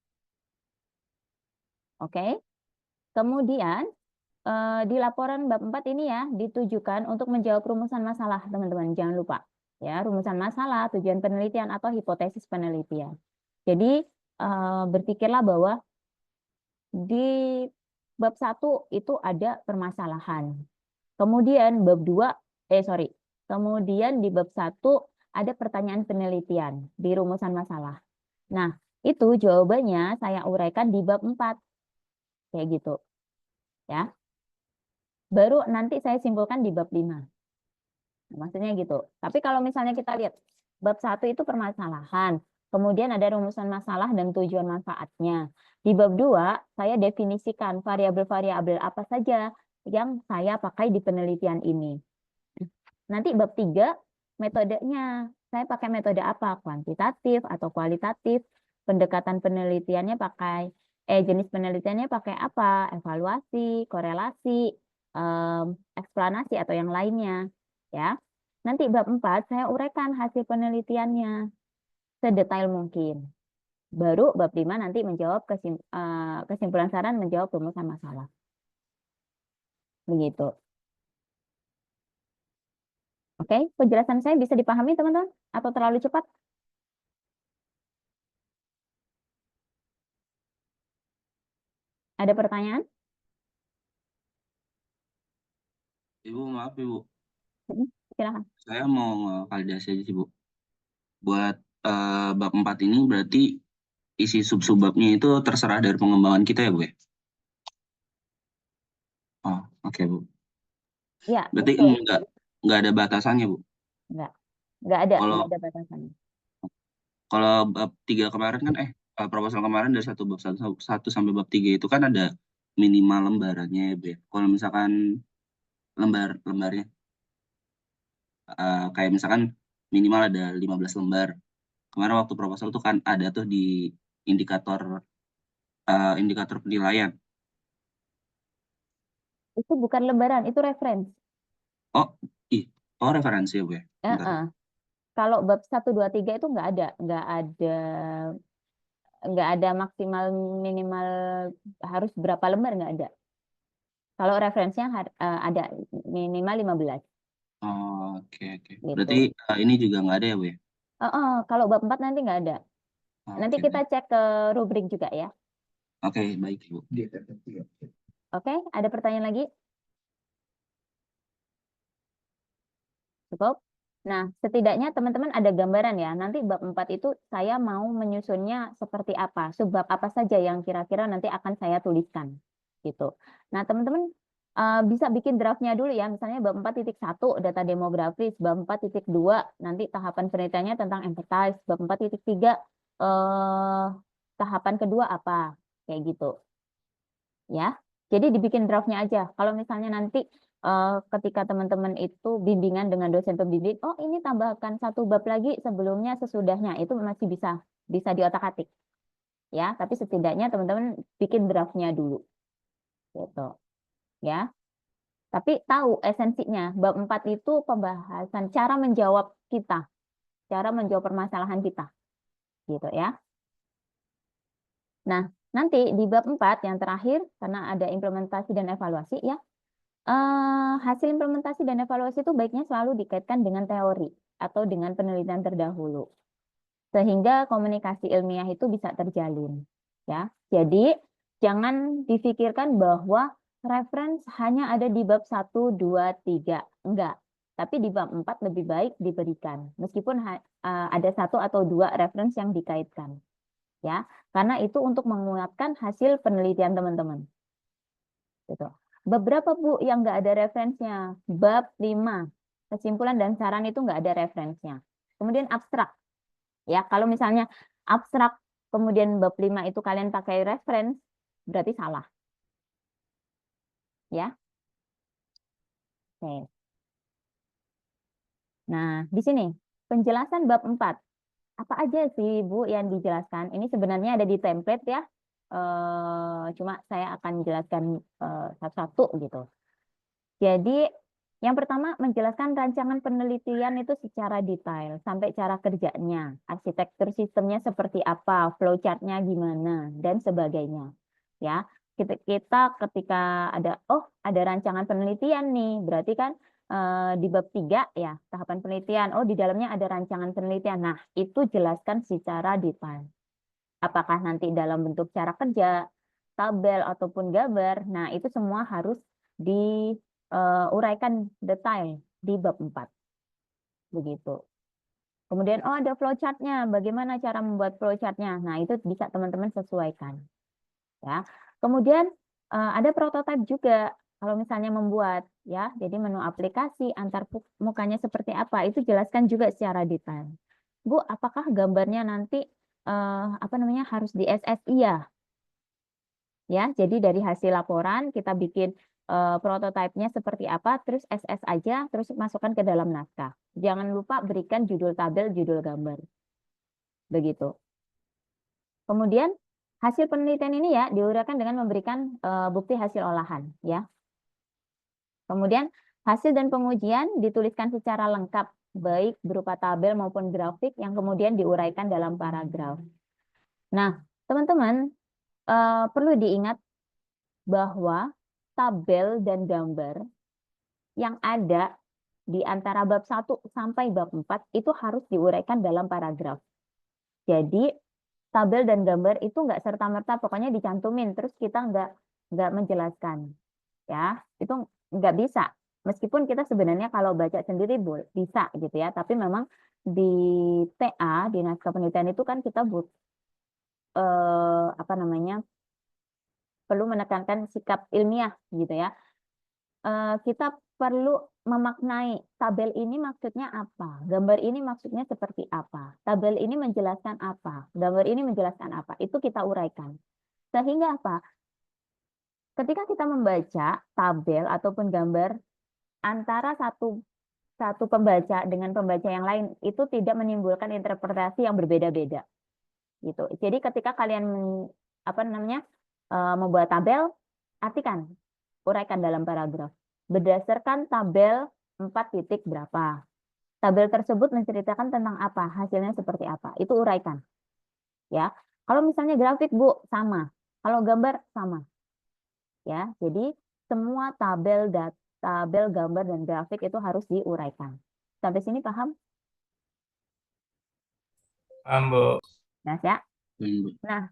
oke. Kemudian di laporan bab 4 ini ya ditujukan untuk menjawab rumusan masalah, teman-teman. Jangan lupa ya, rumusan masalah, tujuan penelitian atau hipotesis penelitian. Jadi berpikirlah bahwa di bab 1 itu ada permasalahan. Kemudian bab 2 kemudian di bab 1 ada pertanyaan penelitian di rumusan masalah. Nah, itu jawabannya saya uraikan di bab 4. Kayak gitu. Ya. Baru nanti saya simpulkan di bab 5. Nah, maksudnya gitu. Tapi kalau misalnya kita lihat bab 1 itu permasalahan, kemudian ada rumusan masalah dan tujuan manfaatnya. Di bab 2 saya definisikan variabel-variabel apa saja yang saya pakai di penelitian ini. Nanti bab 3 metodenya. Saya pakai metode apa? Kuantitatif atau kualitatif. Pendekatan penelitiannya pakai jenis penelitiannya pakai apa? Evaluasi, korelasi, eksplanasi atau yang lainnya, ya. Nanti bab 4 saya uraikan hasil penelitiannya sedetail mungkin. Baru bab 5 nanti menjawab kesimpulan saran, menjawab rumusan masalah. Begitu. Oke, penjelasan saya bisa dipahami teman-teman atau terlalu cepat? Ada pertanyaan? Ibu, maaf Ibu, Silakan. saya mau validasi aja sih Bu. Buat bab 4 ini berarti isi sub-subbabnya itu terserah dari pengembangan kita ya Bu ya? Oh, oke Bu. Ya, Berarti betul. nggak ada batasannya Bu. Nggak ada Kalau batasannya. kalau bab 3 kemarin kan proposal kemarin dari bab 1 sampai bab 3 itu kan ada minimal lembarannya ya Bu ya. Kalau misalkan lembarnya kayak misalkan minimal ada 15 lembar. Kemarin waktu proposal tuh kan ada tuh di indikator penilaian. Itu bukan lembaran, itu referensi. Oh, referensi ya Bu ya. Bentar. Kalau bab 1, 2, 3 itu nggak ada maksimal minimal harus berapa lembar, nggak ada. Kalau referensinya ada minimal 15. Oh, oke. Gitu. Berarti ini juga nggak ada ya Bu ya? Kalau bab 4 nanti nggak ada. Nanti Oke, kita cek ke rubrik juga ya. Oke, baik Bu. Oke, ada pertanyaan lagi? Cukup? Nah, setidaknya teman-teman ada gambaran ya. Nanti bab 4 itu saya mau menyusunnya seperti apa. Subbab apa saja yang kira-kira nanti akan saya tuliskan. Gitu. Nah, teman-teman bisa bikin draftnya dulu ya. Misalnya bab 4.1 data demografis, bab 4.2 nanti tahapan penelitiannya tentang empathize, bab 4.3 tahapan kedua apa. Kayak gitu. Ya. Jadi dibikin draftnya aja. Kalau misalnya nanti ketika teman-teman itu bimbingan dengan dosen pembimbing, oh ini tambahkan 1 bab lagi sebelumnya sesudahnya, itu masih bisa diotak-atik. Ya, tapi setidaknya teman-teman bikin draftnya dulu. Gitu. Ya. Tapi tahu esensinya, bab 4 itu pembahasan cara menjawab kita, cara menjawab permasalahan kita. Gitu ya. Nah, nanti di bab 4 yang terakhir, karena ada implementasi dan evaluasi ya, hasil implementasi dan evaluasi itu baiknya selalu dikaitkan dengan teori atau dengan penelitian terdahulu. Sehingga komunikasi ilmiah itu bisa terjalin. Ya. Jadi, jangan difikirkan bahwa reference hanya ada di bab 1, 2, 3. Enggak. Tapi di bab 4 lebih baik diberikan. Meskipun ada 1 atau 2 reference yang dikaitkan. Ya, karena itu untuk menguatkan hasil penelitian teman-teman. Gitu. Beberapa Bu yang nggak ada referensinya. Bab 5, kesimpulan dan saran itu nggak ada referensinya. Kemudian abstrak. Ya, kalau misalnya abstrak, kemudian bab 5 itu kalian pakai reference, berarti salah. Ya. Oke. Nah, di sini penjelasan bab 4. Apa aja sih Bu yang dijelaskan? Ini sebenarnya ada di template ya. Cuma saya akan jelaskan satu-satu gitu. Jadi yang pertama menjelaskan rancangan penelitian itu secara detail sampai cara kerjanya, arsitektur sistemnya seperti apa, flowchart-nya gimana dan sebagainya. Ya, kita ketika ada rancangan penelitian nih, berarti kan di bab 3 ya, tahapan penelitian. Oh, di dalamnya ada rancangan penelitian. Nah, itu jelaskan secara detail. Apakah nanti dalam bentuk cara kerja, tabel ataupun gambar. Nah, itu semua harus diuraikan detail di bab 4. Begitu. Kemudian ada flowchart-nya, bagaimana cara membuat flowchart-nya. Nah, itu bisa teman-teman sesuaikan. Ya. Kemudian ada prototipe juga kalau misalnya membuat ya. Jadi menu aplikasi antar mukanya seperti apa, itu jelaskan juga secara detail. Bu, apakah gambarnya nanti harus di SSI ya? Ya, jadi dari hasil laporan kita bikin prototipenya seperti apa, terus SS aja, terus masukkan ke dalam naskah. Jangan lupa berikan judul tabel, judul gambar. Begitu. Kemudian hasil penelitian ini ya diuraikan dengan memberikan bukti hasil olahan, ya. Kemudian hasil dan pengujian dituliskan secara lengkap, baik berupa tabel maupun grafik yang kemudian diuraikan dalam paragraf. Nah, teman-teman perlu diingat bahwa tabel dan gambar yang ada di antara bab 1 sampai bab 4 itu harus diuraikan dalam paragraf. Jadi tabel dan gambar itu nggak serta-merta pokoknya dicantumin terus kita nggak menjelaskan, ya itu nggak bisa. Meskipun kita sebenarnya kalau baca sendiri bisa gitu ya, tapi memang di TA di naskah penelitian itu kan kita apa namanya perlu menekankan sikap ilmiah gitu ya. Kita perlu memaknai tabel ini maksudnya apa, gambar ini maksudnya seperti apa, tabel ini menjelaskan apa, gambar ini menjelaskan apa, itu kita uraikan. Sehingga apa? Ketika kita membaca tabel ataupun gambar antara satu pembaca dengan pembaca yang lain itu tidak menimbulkan interpretasi yang berbeda-beda gitu. Jadi ketika kalian membuat tabel, artikan, uraikan dalam paragraf berdasarkan tabel 4 titik berapa. Tabel tersebut menceritakan tentang apa, hasilnya seperti apa. Itu uraikan. Ya. Kalau misalnya grafik, Bu, sama. Kalau gambar sama. Ya. Jadi semua tabel, gambar dan grafik itu harus diuraikan. Sampai sini paham? Paham, Bu. Ya. Nah,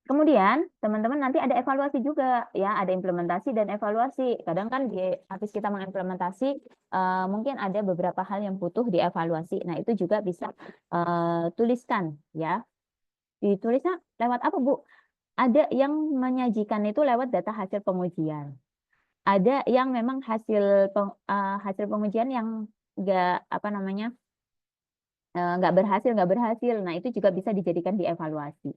kemudian teman-teman nanti ada evaluasi juga ya, ada implementasi dan evaluasi. Kadang kan habis kita mengimplementasi mungkin ada beberapa hal yang butuh dievaluasi. Nah, itu juga bisa tuliskan ya. Ditulisnya lewat apa, Bu? Ada yang menyajikan itu lewat data hasil pengujian. Ada yang memang hasil pengujian yang nggak berhasil. Nah, itu juga bisa dijadikan dievaluasi.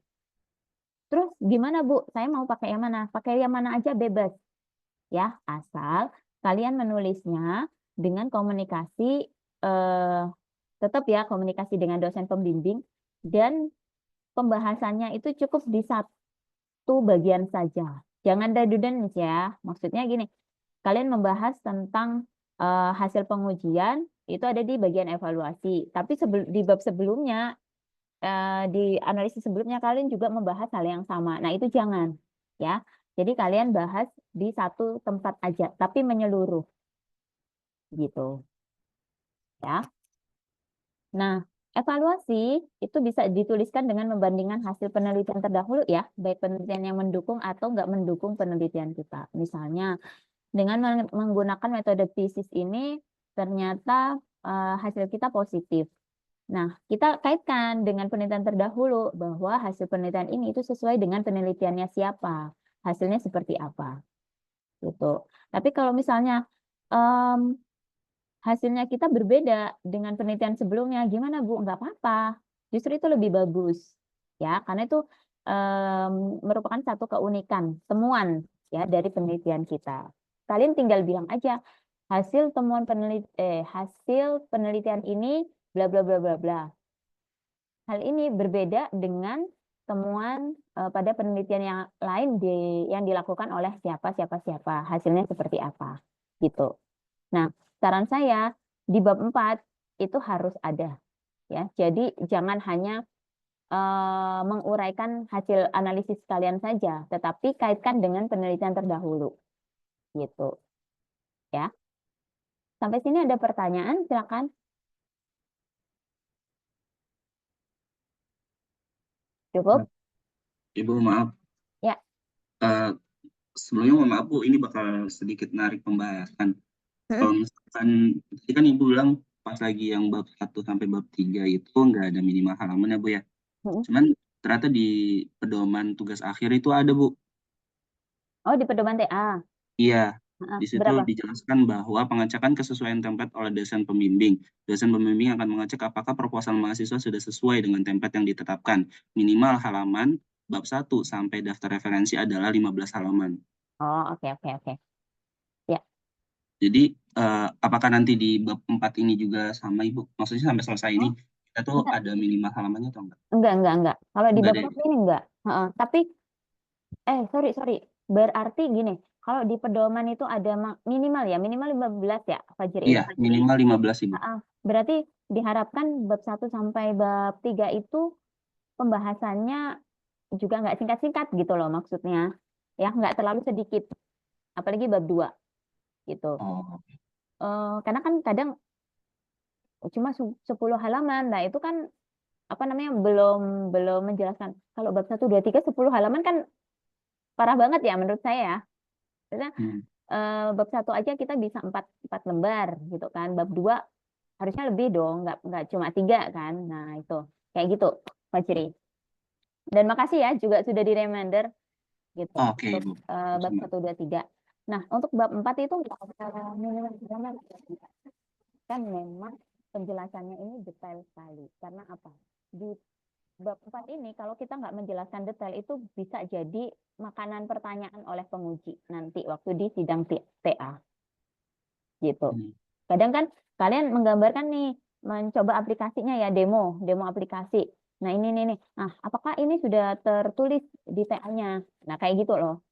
Terus gimana, Bu? Saya mau pakai yang mana? Pakai yang mana aja bebas. Ya, asal kalian menulisnya dengan komunikasi tetap ya komunikasi dengan dosen pembimbing dan pembahasannya itu cukup di satu bagian saja. Jangan redundant ya. Maksudnya gini, kalian membahas tentang hasil pengujian itu ada di bagian evaluasi. Tapi di bab sebelumnya di analisis sebelumnya kalian juga membahas hal yang sama. Nah, itu jangan ya. Jadi kalian bahas di satu tempat aja, tapi menyeluruh. Gitu. Ya. Nah, evaluasi itu bisa dituliskan dengan membandingkan hasil penelitian terdahulu ya, baik penelitian yang mendukung atau nggak mendukung penelitian kita. Misalnya, dengan menggunakan metode PISIS ini ternyata hasil kita positif. Nah, kita kaitkan dengan penelitian terdahulu bahwa hasil penelitian ini itu sesuai dengan penelitiannya siapa, hasilnya seperti apa, gitu. Tapi kalau misalnya hasilnya kita berbeda dengan penelitian sebelumnya, gimana, Bu? Nggak apa-apa, justru itu lebih bagus, ya, karena itu merupakan satu keunikan temuan ya dari penelitian kita. Kalian tinggal bilang aja hasil penelitian ini bla bla bla bla bla. Hal ini berbeda dengan temuan pada penelitian yang lain yang dilakukan oleh siapa. Hasilnya seperti apa gitu. Nah, saran saya di bab 4 itu harus ada ya. Jadi jangan hanya menguraikan hasil analisis kalian saja, tetapi kaitkan dengan penelitian terdahulu. Gitu. Ya. Sampai sini ada pertanyaan, silakan. Cukup? Ibu, maaf. Ya. Sebelumnya mohon maaf, Bu, ini bakal sedikit narik pembahasan. Kalau misalkan, tadi kan Ibu bilang pas lagi yang bab 1 sampai bab 3 itu nggak ada minimal halaman ya, Bu ya. Cuman ternyata di pedoman tugas akhir itu ada, Bu. Oh, di pedoman TA. Iya. Di situ Berapa? dijelaskan bahwa pengecekan kesesuaian template oleh dosen pembimbing. Dosen pembimbing akan mengecek apakah proposal mahasiswa sudah sesuai dengan template yang ditetapkan. Minimal halaman bab 1 sampai daftar referensi adalah 15 halaman. Oh, oke. Ya. Jadi apakah nanti di bab 4 ini juga sama, Ibu? Maksudnya sampai selesai ini kita tuh enggak. ada minimal halamannya atau enggak? Enggak. Kalau di Enggak bab deh. 4 ini enggak. Tapi sorry. Berarti gini, Kalau di pedoman itu ada minimal 15 ya, Fajri. Iya, minimal 15 Ibu. Berarti diharapkan bab 1 sampai bab 3 itu pembahasannya juga nggak singkat-singkat gitu loh maksudnya. Ya, nggak terlalu sedikit. Apalagi bab 2 gitu. Oh, Karena kan kadang cuma 10 halaman. Nah, itu kan apa namanya belum menjelaskan. Kalau bab 1 2 3 10 halaman kan parah banget ya menurut saya ya. Maksudnya bab 1 aja kita bisa 4 lembar gitu kan. Bab 2 harusnya lebih dong, nggak cuma 3 kan. Nah, itu kayak gitu, Fajri. Dan makasih ya juga sudah di reminder gitu. oke Ibu. Bab 1 2 3. Nah, untuk bab 4 itu nggak ada minimal kan memang penjelasannya ini detail sekali. Karena apa? Di bab 4 ini kalau kita nggak menjelaskan detail itu bisa jadi makanan pertanyaan oleh penguji nanti waktu di sidang TA. Gitu. Kadang kan kalian menggambarkan nih, mencoba aplikasinya ya, demo aplikasi. Nah, ini nih. Nah, apakah ini sudah tertulis di TA-nya? Nah, kayak gitu loh.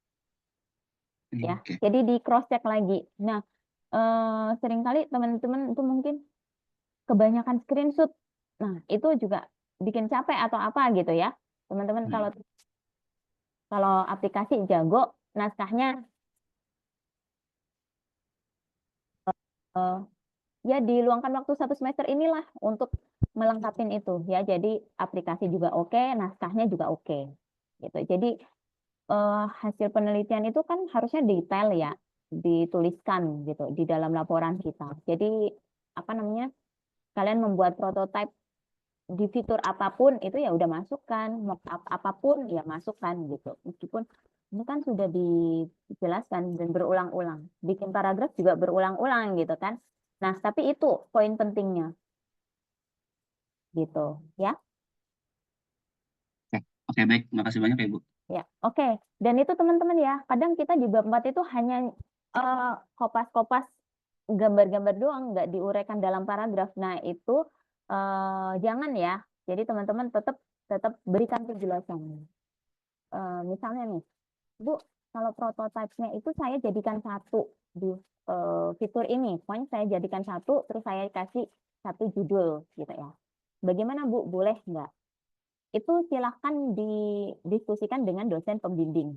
Ya. Oke. Jadi di cross check lagi. Nah, seringkali teman-teman itu mungkin kebanyakan screenshot. Nah, itu juga bikin capek atau apa gitu ya. Teman-teman kalau aplikasi jago, naskahnya ya diluangkan waktu 1 semester inilah untuk melengkapin itu ya. Jadi aplikasi juga oke, naskahnya juga oke. Gitu. Jadi hasil penelitian itu kan harusnya detail ya, dituliskan gitu di dalam laporan kita. Jadi apa namanya? Kalian membuat prototipe di fitur apapun itu ya udah masukkan, mockup apapun ya masukkan gitu. Meskipun ini kan sudah dijelaskan dan berulang-ulang. Bikin paragraf juga berulang-ulang gitu kan. Nah, tapi itu poin pentingnya. Gitu, ya. Oke, baik. Makasih banyak ya, Bu. Ya, oke. Dan itu teman-teman ya, kadang kita di bab 4 itu hanya kopas-kopas gambar-gambar doang, nggak diuraikan dalam paragraf. Nah, itu jangan ya. Jadi teman-teman tetap berikan penjelasan. Misalnya nih, Bu, kalau prototipenya itu saya jadikan 1 di fitur ini. Pokoknya saya jadikan 1, terus saya kasih 1 judul gitu ya. Bagaimana Bu, boleh nggak? Itu silahkan didiskusikan dengan dosen pembimbing.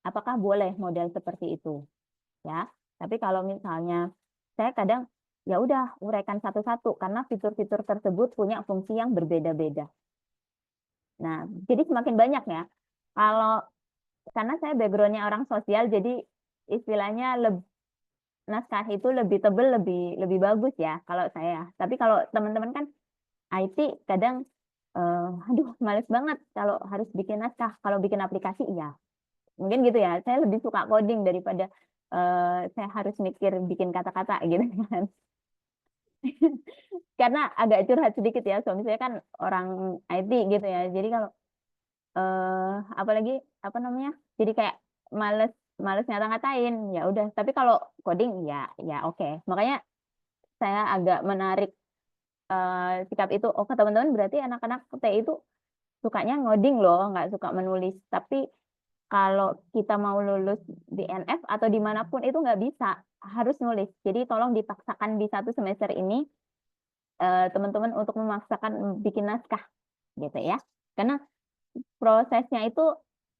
Apakah boleh model seperti itu? Ya. Tapi kalau misalnya saya kadang ya udah uraikan satu-satu karena fitur-fitur tersebut punya fungsi yang berbeda-beda. Nah, jadi semakin banyak ya. Karena saya background-nya orang sosial, jadi istilahnya naskah itu lebih tebel, lebih bagus ya kalau saya. Tapi kalau teman-teman kan IT kadang aduh males banget kalau harus bikin naskah. Kalau bikin aplikasi ya mungkin gitu ya. Saya lebih suka coding daripada saya harus mikir bikin kata-kata gitu kan. Karena agak curhat sedikit ya, suami saya kan orang IT gitu ya. Jadi kalau apalagi apa namanya? Jadi kayak males ngata-ngatain ya udah. Tapi kalau coding ya oke. Makanya saya agak menarik sikap itu. Oh, teman-teman berarti anak-anak TI itu sukanya ngoding loh, nggak suka menulis. Tapi kalau kita mau lulus di NF atau dimanapun itu nggak bisa, harus nulis. Jadi tolong dipaksakan di 1 semester ini teman-teman untuk memaksakan bikin naskah gitu ya. Karena prosesnya itu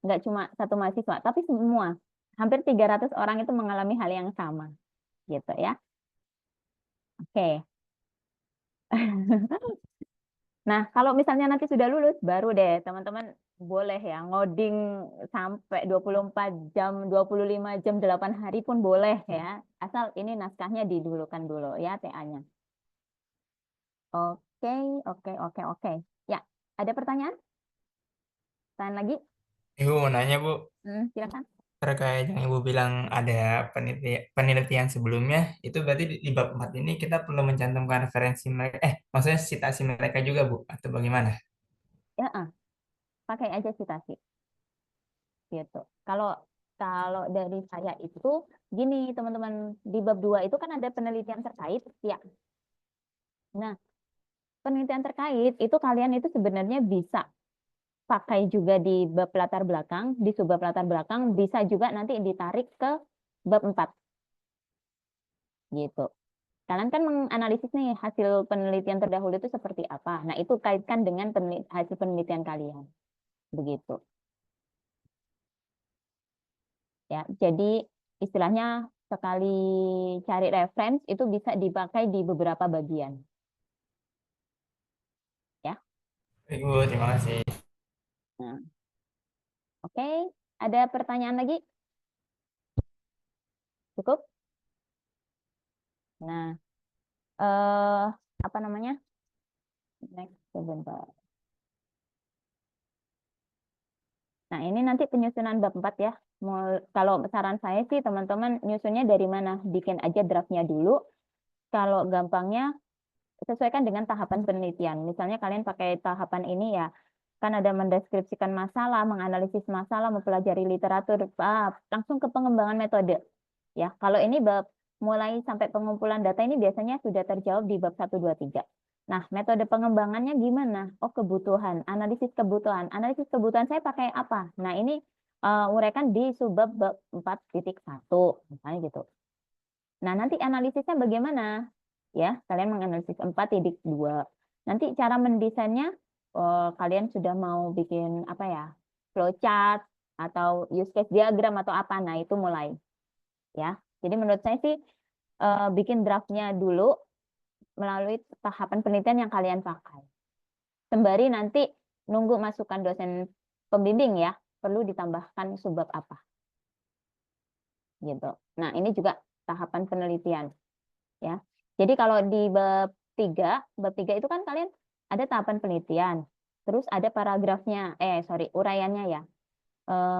nggak cuma 1 mahasiswa, tapi semua. Hampir 300 orang itu mengalami hal yang sama gitu ya. Oke. Nah, kalau misalnya nanti sudah lulus, baru deh teman-teman boleh ya ngoding sampai 24 jam, 25 jam, 8 hari pun boleh ya. Asal ini naskahnya didulukan dulu ya TA-nya. Oke. Ya, ada pertanyaan? Pertanyaan lagi? Ibu mau nanya, Bu, Silakan. terkait yang Ibu bilang ada penelitian sebelumnya, itu berarti di bab 4 ini kita perlu mencantumkan referensi mereka, maksudnya citasi mereka juga, Bu, atau bagaimana? Ya, pakai aja citasi. Gitu. Kalau dari saya itu gini teman-teman, di bab 2 itu kan ada penelitian terkait ya. Nah, penelitian terkait itu kalian itu sebenarnya bisa pakai juga di bab latar belakang, di subbab latar belakang, bisa juga nanti ditarik ke bab 4 gitu. Kalian kan menganalisis nih hasil penelitian terdahulu itu seperti apa. Nah, itu kaitkan dengan hasil penelitian kalian. Begitu. Ya, jadi istilahnya sekali cari reference itu bisa dipakai di beberapa bagian. Ya. Baik, Bu, terima kasih. Nah, oke, ada pertanyaan lagi? Cukup? Nah, apa namanya? Next, sebentar. Nah, ini nanti penyusunan bab 4 ya. Kalau saran saya sih teman-teman nyusunnya dari mana? Bikin aja draftnya dulu. Kalau gampangnya sesuaikan dengan tahapan penelitian. Misalnya kalian pakai tahapan ini ya, kan ada mendeskripsikan masalah, menganalisis masalah, mempelajari literatur, langsung ke pengembangan metode. Ya, kalau ini bab mulai sampai pengumpulan data ini biasanya sudah terjawab di bab 1, 2, 3. Nah, metode pengembangannya gimana? Oh, kebutuhan, analisis kebutuhan. Analisis kebutuhan saya pakai apa? Nah, ini uraikan di subbab bab 4.1, misalnya gitu. Nah, nanti analisisnya bagaimana? Ya, kalian menganalisis 4.2. Nanti cara mendesainnya, kalian sudah mau bikin apa ya? Flowchart atau use case diagram atau apa? Nah, itu mulai. Ya, jadi menurut saya sih bikin draftnya dulu melalui tahapan penelitian yang kalian pakai. Sembari nanti nunggu masukan dosen pembimbing ya, perlu ditambahkan subbab apa. Gitu. Nah, ini juga tahapan penelitian. Ya. Jadi kalau di bab 3 itu kan kalian ada tahapan penelitian. Terus ada paragrafnya, uraiannya ya.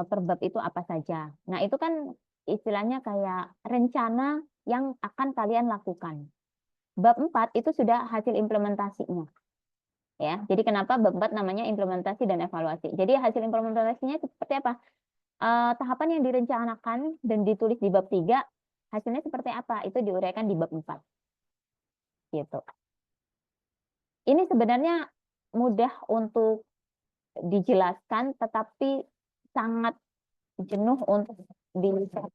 Per bab itu apa saja. Nah, itu kan istilahnya kayak rencana yang akan kalian lakukan. Bab 4 itu sudah hasil implementasinya. Ya, jadi kenapa bab 4 namanya implementasi dan evaluasi. Jadi hasil implementasinya seperti apa? Tahapan yang direncanakan dan ditulis di bab 3, hasilnya seperti apa? Itu diuraikan di bab 4. Gitu. Ini sebenarnya mudah untuk dijelaskan, tetapi sangat jenuh untuk dilihat.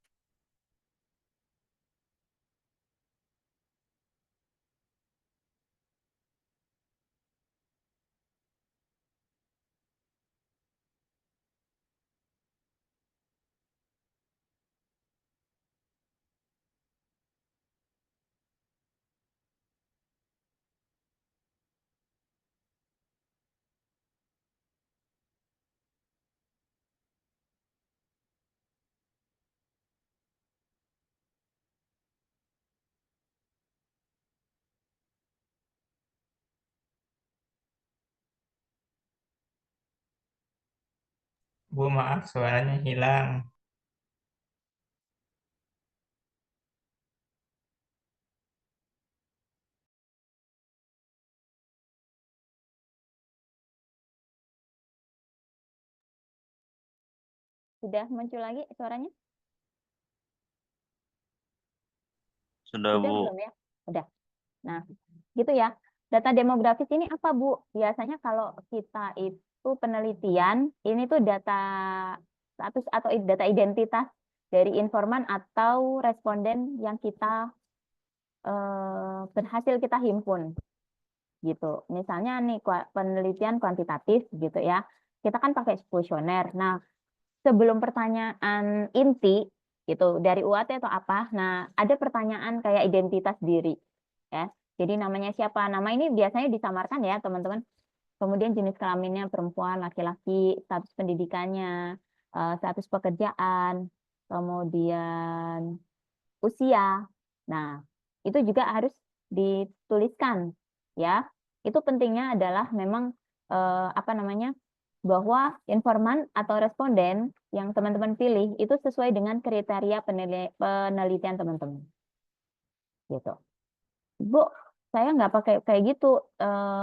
Bu, maaf, suaranya hilang. Sudah muncul lagi suaranya? Sudah, Sudah Bu. belum ya? Udah. Nah, gitu ya. Data demografis ini apa, Bu? Biasanya kalau kita itu penelitian, ini tuh data status atau data identitas dari informan atau responden yang kita berhasil kita himpun. Gitu. Misalnya nih penelitian kuantitatif gitu ya. Kita kan pakai kuesioner. Nah, sebelum pertanyaan inti gitu dari UAT atau apa, nah ada pertanyaan kayak identitas diri ya. Jadi namanya siapa? Nama ini biasanya disamarkan ya teman-teman. Kemudian jenis kelaminnya perempuan, laki-laki, status pendidikannya, status pekerjaan, kemudian usia. Nah, itu juga harus dituliskan ya. Itu pentingnya adalah memang apa namanya? Bahwa informan atau responden yang teman-teman pilih itu sesuai dengan kriteria penelitian teman-teman. Gitu. Bu, saya nggak pakai kayak gitu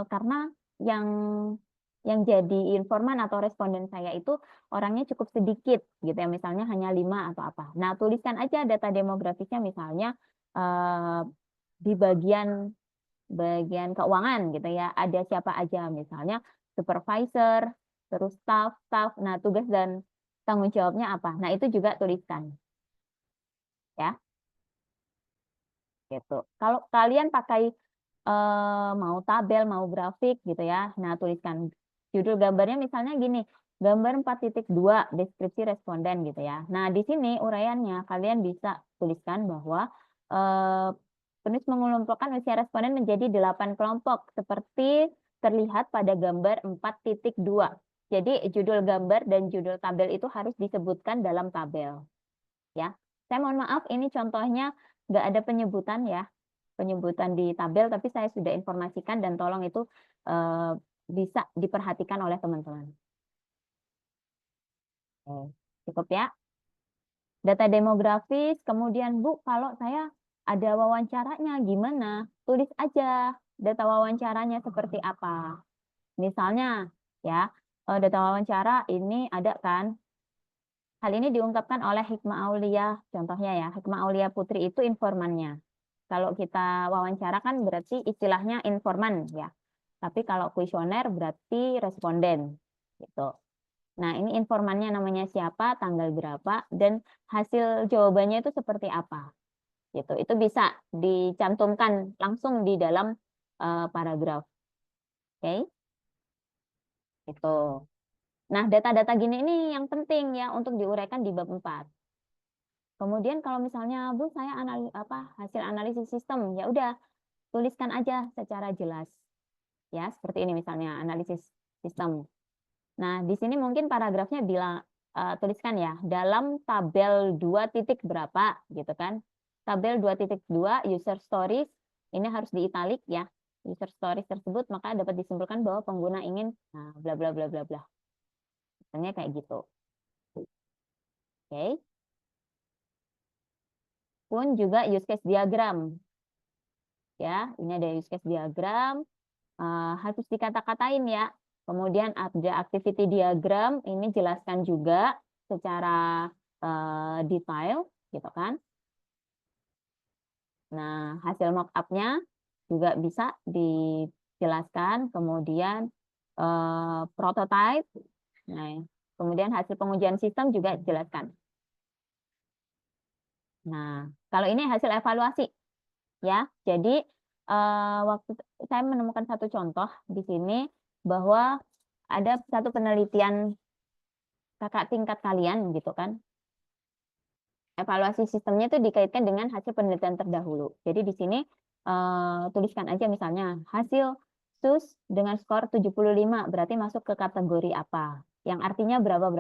karena yang jadi informan atau responden saya itu orangnya cukup sedikit gitu ya, misalnya hanya 5 atau apa. Nah, tuliskan aja data demografisnya misalnya di bagian keuangan gitu ya, ada siapa aja misalnya supervisor, terus staff. Nah, tugas dan tanggung jawabnya apa? Nah, itu juga tuliskan. ya. Gitu. Kalau kalian pakai mau tabel, mau grafik gitu ya. Nah, tuliskan judul gambarnya misalnya gini, gambar 4.2 deskripsi responden gitu ya. Nah, di sini uraiannya kalian bisa tuliskan bahwa penulis mengelompokkan usia responden menjadi 8 kelompok seperti terlihat pada gambar 4.2. Jadi judul gambar dan judul tabel itu harus disebutkan dalam tabel. Ya, saya mohon maaf ini contohnya nggak ada penyebutan ya. Penyebutan di tabel, tapi saya sudah informasikan dan tolong itu bisa diperhatikan oleh teman-teman. Cukup ya. Data demografis, kemudian Bu, kalau saya ada wawancaranya gimana? Tulis aja data wawancaranya seperti apa. Misalnya ya, data wawancara ini ada kan. Hal ini diungkapkan oleh Hikmah Aulia, contohnya ya, Hikmah Aulia Putri itu informannya. Kalau kita wawancara kan berarti istilahnya informan ya. Tapi kalau kuesioner berarti responden gitu. Nah, ini informannya namanya siapa, tanggal berapa, dan hasil jawabannya itu seperti apa. Gitu. Itu bisa dicantumkan langsung di dalam paragraf. Oke. Itu. Nah, data-data gini ini yang penting ya untuk diuraikan di bab 4. Kemudian kalau misalnya Bu saya hasil analisis sistem, ya udah tuliskan aja secara jelas. Ya, seperti ini misalnya analisis sistem. Nah, di sini mungkin paragrafnya bilang tuliskan ya dalam tabel 2 titik berapa gitu kan. Tabel 2.2 user stories ini harus di italic ya. User stories tersebut maka dapat disimpulkan bahwa pengguna ingin bla bla bla bla bla. Misalnya kayak gitu. Oke. Pun juga use case diagram. Ya, ini ada use case diagram. Harus dikata-katain ya. Kemudian ada activity diagram, ini jelaskan juga secara detail, gitu kan. Nah, hasil mock-up-nya juga bisa dijelaskan. Kemudian prototype, nah, kemudian hasil pengujian sistem juga dijelaskan. Nah, kalau ini hasil evaluasi, ya. Jadi waktu saya menemukan satu contoh di sini bahwa ada satu penelitian kakak tingkat kalian gitu kan. Evaluasi sistemnya itu dikaitkan dengan hasil penelitian terdahulu. Jadi di sini tuliskan aja misalnya hasil SUS dengan skor 75 berarti masuk ke kategori apa? Yang artinya berapa.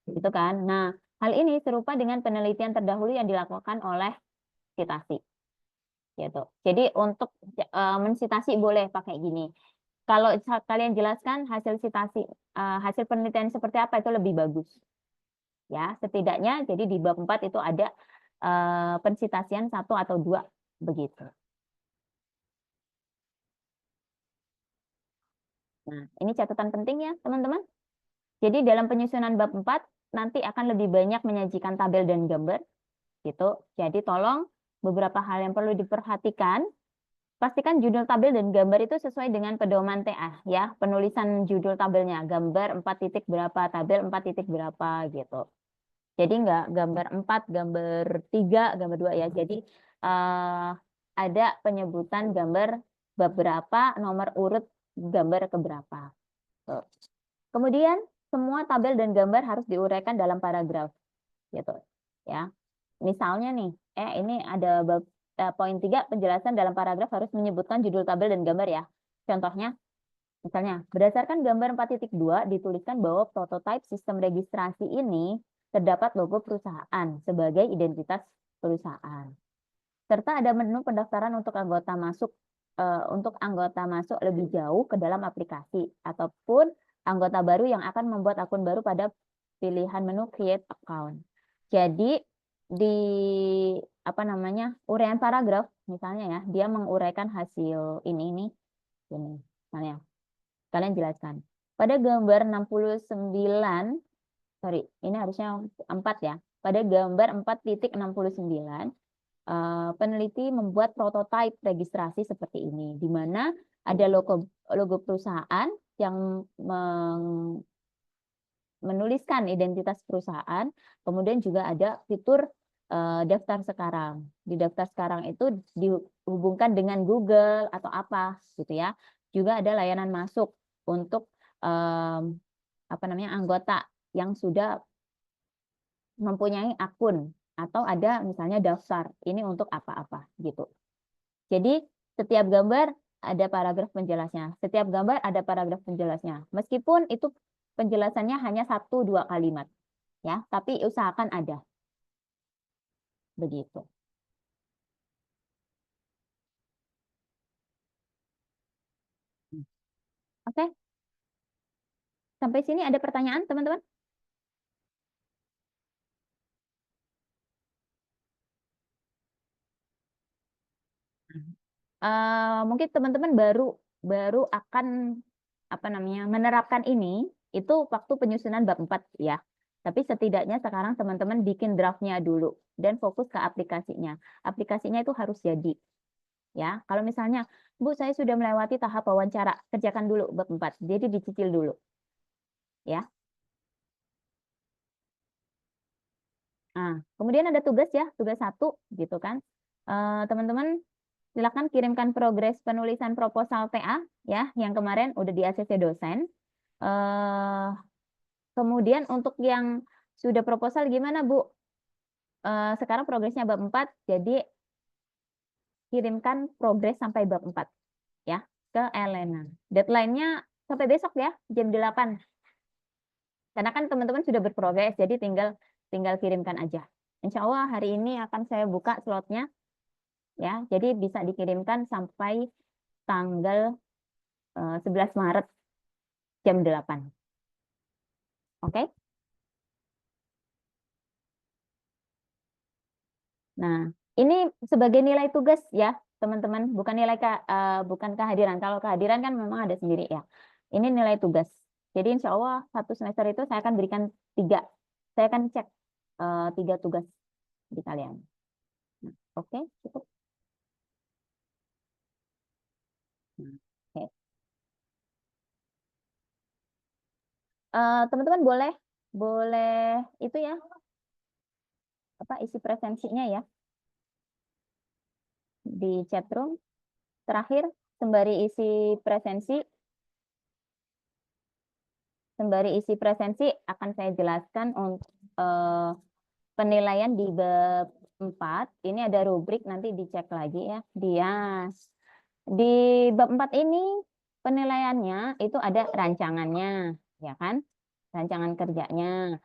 Gitu kan. Nah, hal ini serupa dengan penelitian terdahulu yang dilakukan oleh Citasi. Gitu. Jadi untuk mensitasi boleh pakai gini. Kalau kalian jelaskan hasil citasi, hasil penelitian seperti apa itu lebih bagus. Ya, setidaknya jadi di bab 4 itu ada pensitasian 1 atau 2 begitu. Nah, ini catatan penting ya, teman-teman. Jadi dalam penyusunan bab 4 nanti akan lebih banyak menyajikan tabel dan gambar gitu. Jadi tolong beberapa hal yang perlu diperhatikan. Pastikan judul tabel dan gambar itu sesuai dengan pedoman TA ya. Penulisan judul tabelnya, gambar 4 titik berapa, tabel 4 titik berapa gitu. Jadi enggak gambar 4, gambar 3, gambar 2 ya. Jadi ada penyebutan gambar beberapa, nomor urut gambar keberapa. Tuh. Kemudian semua tabel dan gambar harus diuraikan dalam paragraf gitu ya. Misalnya nih, ini ada bab poin 3 penjelasan dalam paragraf harus menyebutkan judul tabel dan gambar ya. Contohnya, misalnya berdasarkan gambar 4.2 dituliskan bahwa prototipe sistem registrasi ini terdapat logo perusahaan sebagai identitas perusahaan. Serta ada menu pendaftaran untuk anggota masuk lebih jauh ke dalam aplikasi ataupun anggota baru yang akan membuat akun baru pada pilihan menu create account. Jadi di uraian paragraf misalnya ya, dia menguraikan hasil ini misalnya. Kalian jelaskan. Pada gambar 69, sorry, ini harusnya 4 ya. Pada gambar 4.69 peneliti membuat prototipe registrasi seperti ini, di mana ada logo perusahaan yang menuliskan identitas perusahaan, kemudian juga ada fitur daftar sekarang. Di daftar sekarang itu dihubungkan dengan Google atau apa gitu ya. Juga ada layanan masuk untuk apa namanya anggota yang sudah mempunyai akun atau ada misalnya daftar ini untuk apa-apa gitu. Jadi setiap gambar ada paragraf penjelasnya. Setiap gambar ada paragraf penjelasnya. Meskipun itu penjelasannya hanya 1-2 kalimat ya, tapi usahakan ada. Begitu. Oke. Sampai sini ada pertanyaan, teman-teman? Mungkin teman-teman baru akan apa namanya menerapkan ini itu waktu penyusunan bab 4 ya. Tapi setidaknya sekarang teman-teman bikin draftnya dulu dan fokus ke aplikasinya. Aplikasinya itu harus jadi. Ya, kalau misalnya, Bu, saya sudah melewati tahap wawancara, kerjakan dulu bab 4. Jadi dicicil dulu. Ya. Nah, kemudian ada tugas ya, tugas 1 gitu kan. Teman-teman silakan kirimkan progres penulisan proposal TA ya, yang kemarin udah di ACC dosen. Kemudian untuk yang sudah proposal gimana, Bu? Sekarang progresnya bab 4, jadi kirimkan progres sampai bab 4 ya ke Elena. Deadline-nya sampai besok ya, jam 8. Karena kan teman-teman sudah berprogres, jadi tinggal kirimkan aja. Insya Allah hari ini akan saya buka slotnya ya, jadi bisa dikirimkan sampai tanggal 11 Maret jam 8. Oke? Nah, ini sebagai nilai tugas ya, teman-teman, bukan bukan kehadiran. Kalau kehadiran kan memang ada sendiri ya. Ini nilai tugas. Jadi insya Allah 1 semester itu saya akan berikan 3. Saya akan cek 3 tugas di kalian. Nah, oke, cukup. Nah, oke. Teman-teman boleh itu ya, apa isi presensinya ya di chat room. Terakhir, sembari isi presensi akan saya jelaskan untuk penilaian di bab 4. Ini ada rubrik, nanti dicek lagi ya. Di bab 4 ini penilaiannya itu ada rancangannya, ya kan? Rancangan kerjanya.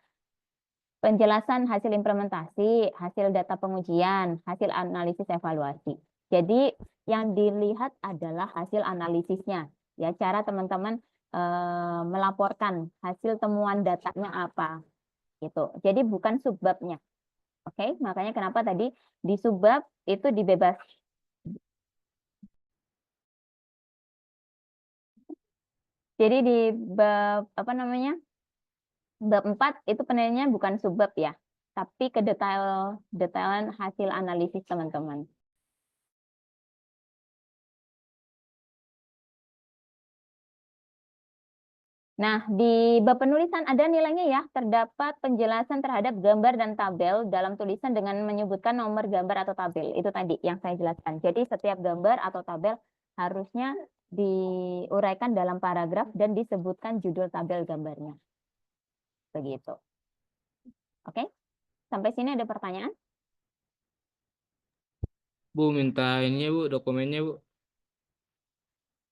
Penjelasan hasil implementasi, hasil data pengujian, hasil analisis evaluasi. Jadi yang dilihat adalah hasil analisisnya. Ya, cara teman-teman melaporkan hasil temuan datanya apa. Gitu. Jadi bukan subbabnya. Oke, makanya kenapa tadi di subbab itu dibebas. Jadi di bab apa namanya? Bab 4 itu penilaiannya bukan subbab ya, tapi ke detailan hasil analisis teman-teman. Nah, di bab penulisan ada nilainya ya, terdapat penjelasan terhadap gambar dan tabel dalam tulisan dengan menyebutkan nomor gambar atau tabel. Itu tadi yang saya jelaskan. Jadi setiap gambar atau tabel harusnya diuraikan dalam paragraf dan disebutkan judul tabel gambarnya. Begitu. Oke? Sampai sini ada pertanyaan? Bu, minta ininya Bu, dokumennya Bu.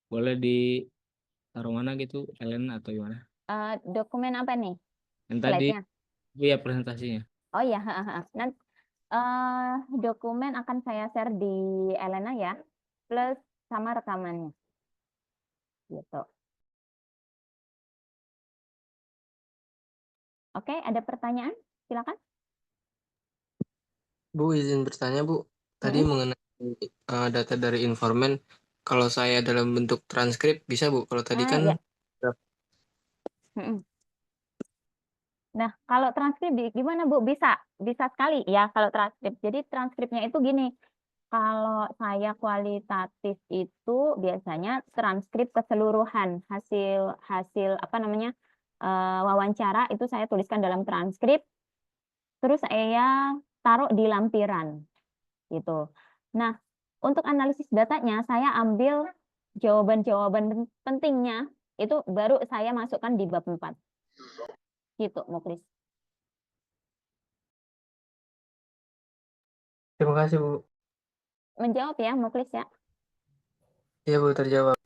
Boleh ditaruh mana gitu, kalian atau gimana? Dokumen apa nih? Yang tadi, Slide-nya? iya presentasinya. Oh iya, nanti dokumen akan saya share di Elena ya, plus sama rekamannya. Gitu. Oke, ada pertanyaan? Silakan. Bu, izin bertanya, Bu. Tadi mengenai data dari informan, kalau saya dalam bentuk transkrip bisa, Bu? Kalau tadi kan Ya. Nah, kalau transkrip gimana Bu? Bisa sekali ya kalau transkrip. Jadi transkripnya itu gini, kalau saya kualitatif itu biasanya transkrip keseluruhan hasil apa namanya wawancara itu saya tuliskan dalam transkrip. Terus saya taruh di lampiran gitu. Nah, untuk analisis datanya saya ambil jawaban-jawaban pentingnya itu baru saya masukkan di bab 4. Gitu, Muklis. Terima kasih, Bu. Menjawab ya, Muklis ya. Iya, Bu, terjawab.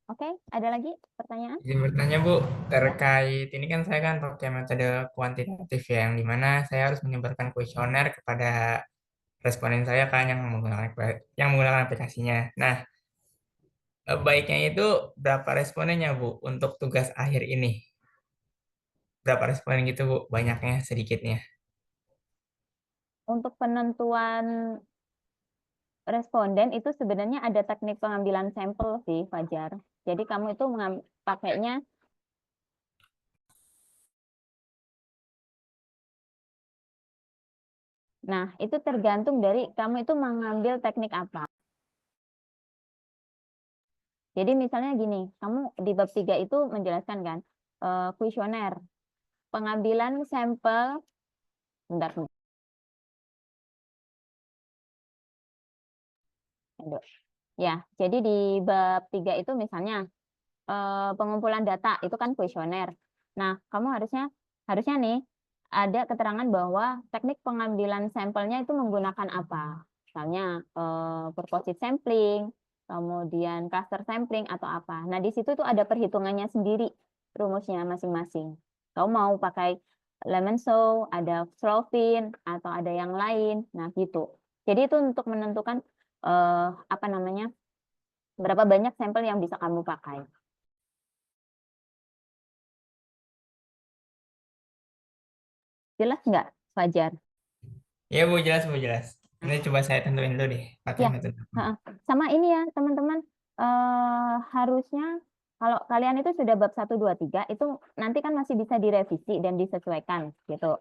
Oke, ada lagi pertanyaan? Izin bertanya Bu, terkait ini kan saya kan pakai metode kuantitatif ya, yang dimana saya harus menyebarkan kuesioner kepada responden saya kan yang menggunakan aplikasinya. Nah, baiknya itu berapa respondennya Bu untuk tugas akhir ini? Berapa responden gitu Bu? Banyaknya, sedikitnya? Untuk penentuan responden itu sebenarnya ada teknik pengambilan sampel sih, Fajar. Jadi kamu itu pakainya nah, itu tergantung dari kamu itu mengambil teknik apa. Jadi misalnya gini, kamu di bab 3 itu menjelaskan kan, kuesioner, pengambilan sampel, bentar. Ya, jadi di bab 3 itu misalnya pengumpulan data itu kan kuesioner. Nah, kamu harusnya nih ada keterangan bahwa teknik pengambilan sampelnya itu menggunakan apa. Misalnya purposive sampling, kemudian cluster sampling atau apa. Nah, di situ tuh ada perhitungannya sendiri, rumusnya masing-masing. Kamu mau pakai Lemonsow, ada Slovin, atau ada yang lain. Nah, gitu. Jadi itu untuk menentukan apa namanya, berapa banyak sampel yang bisa kamu pakai. Jelas nggak, Fajar? Ya Bu, jelas Bu, jelas. Ini coba saya tentuin dulu deh, pakai Ya, metode. sama ini ya teman-teman, harusnya kalau kalian itu sudah bab 1, 2, 3 itu nanti kan masih bisa direvisi dan disesuaikan gitu.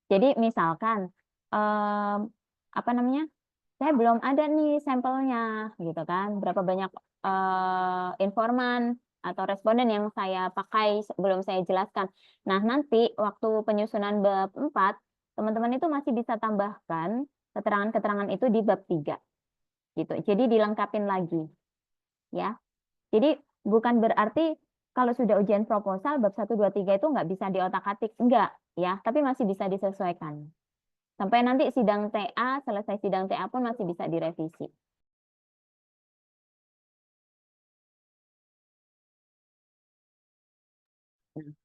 Jadi misalkan apa namanya, saya belum ada nih sampelnya gitu kan, berapa banyak informan atau responden yang saya pakai sebelum saya jelaskan. Nah, nanti waktu penyusunan bab 4 teman-teman itu masih bisa tambahkan keterangan-keterangan itu di bab 3 gitu. Jadi dilengkapin lagi ya. Jadi bukan berarti kalau sudah ujian proposal bab 1, 2, 3 itu nggak bisa diotak-atik, enggak ya, tapi masih bisa disesuaikan. Sampai nanti sidang TA, selesai sidang TA pun masih bisa direvisi.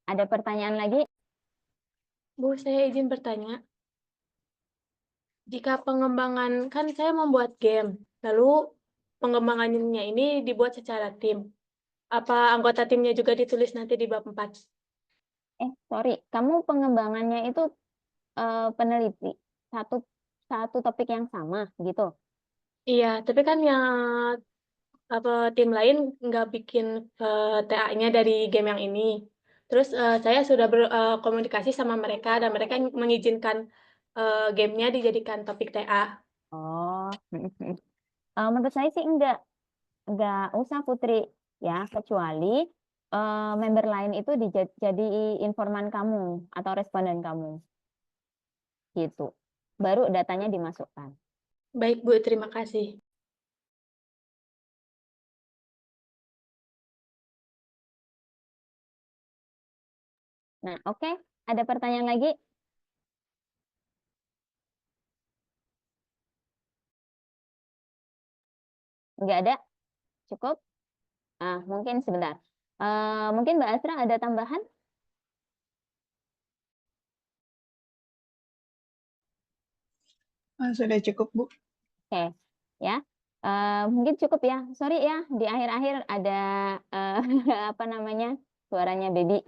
Ada pertanyaan lagi? Bu, saya izin bertanya. Jika pengembangan, kan saya membuat game, lalu pengembangannya ini dibuat secara tim. Apa anggota timnya juga ditulis nanti di bab 4? Sorry, kamu pengembangannya itu peneliti satu topik yang sama gitu. Iya, tapi kan yang tim lain nggak bikin TA-nya dari game yang ini. Terus saya sudah berkomunikasi sama mereka dan mereka mengizinkan gamenya dijadikan topik TA. Oh, menurut saya sih enggak usah Putri ya, kecuali member lain itu jadi informan kamu atau responden kamu gitu. Baru datanya dimasukkan. Baik Bu, terima kasih. Nah, oke. Ada pertanyaan lagi? Enggak ada? Cukup? Mungkin sebentar. Mungkin Mbak Asra ada tambahan? Sudah cukup, Bu. Oke, ya. Mungkin cukup ya. Sorry ya, di akhir-akhir ada apa namanya, suaranya baby.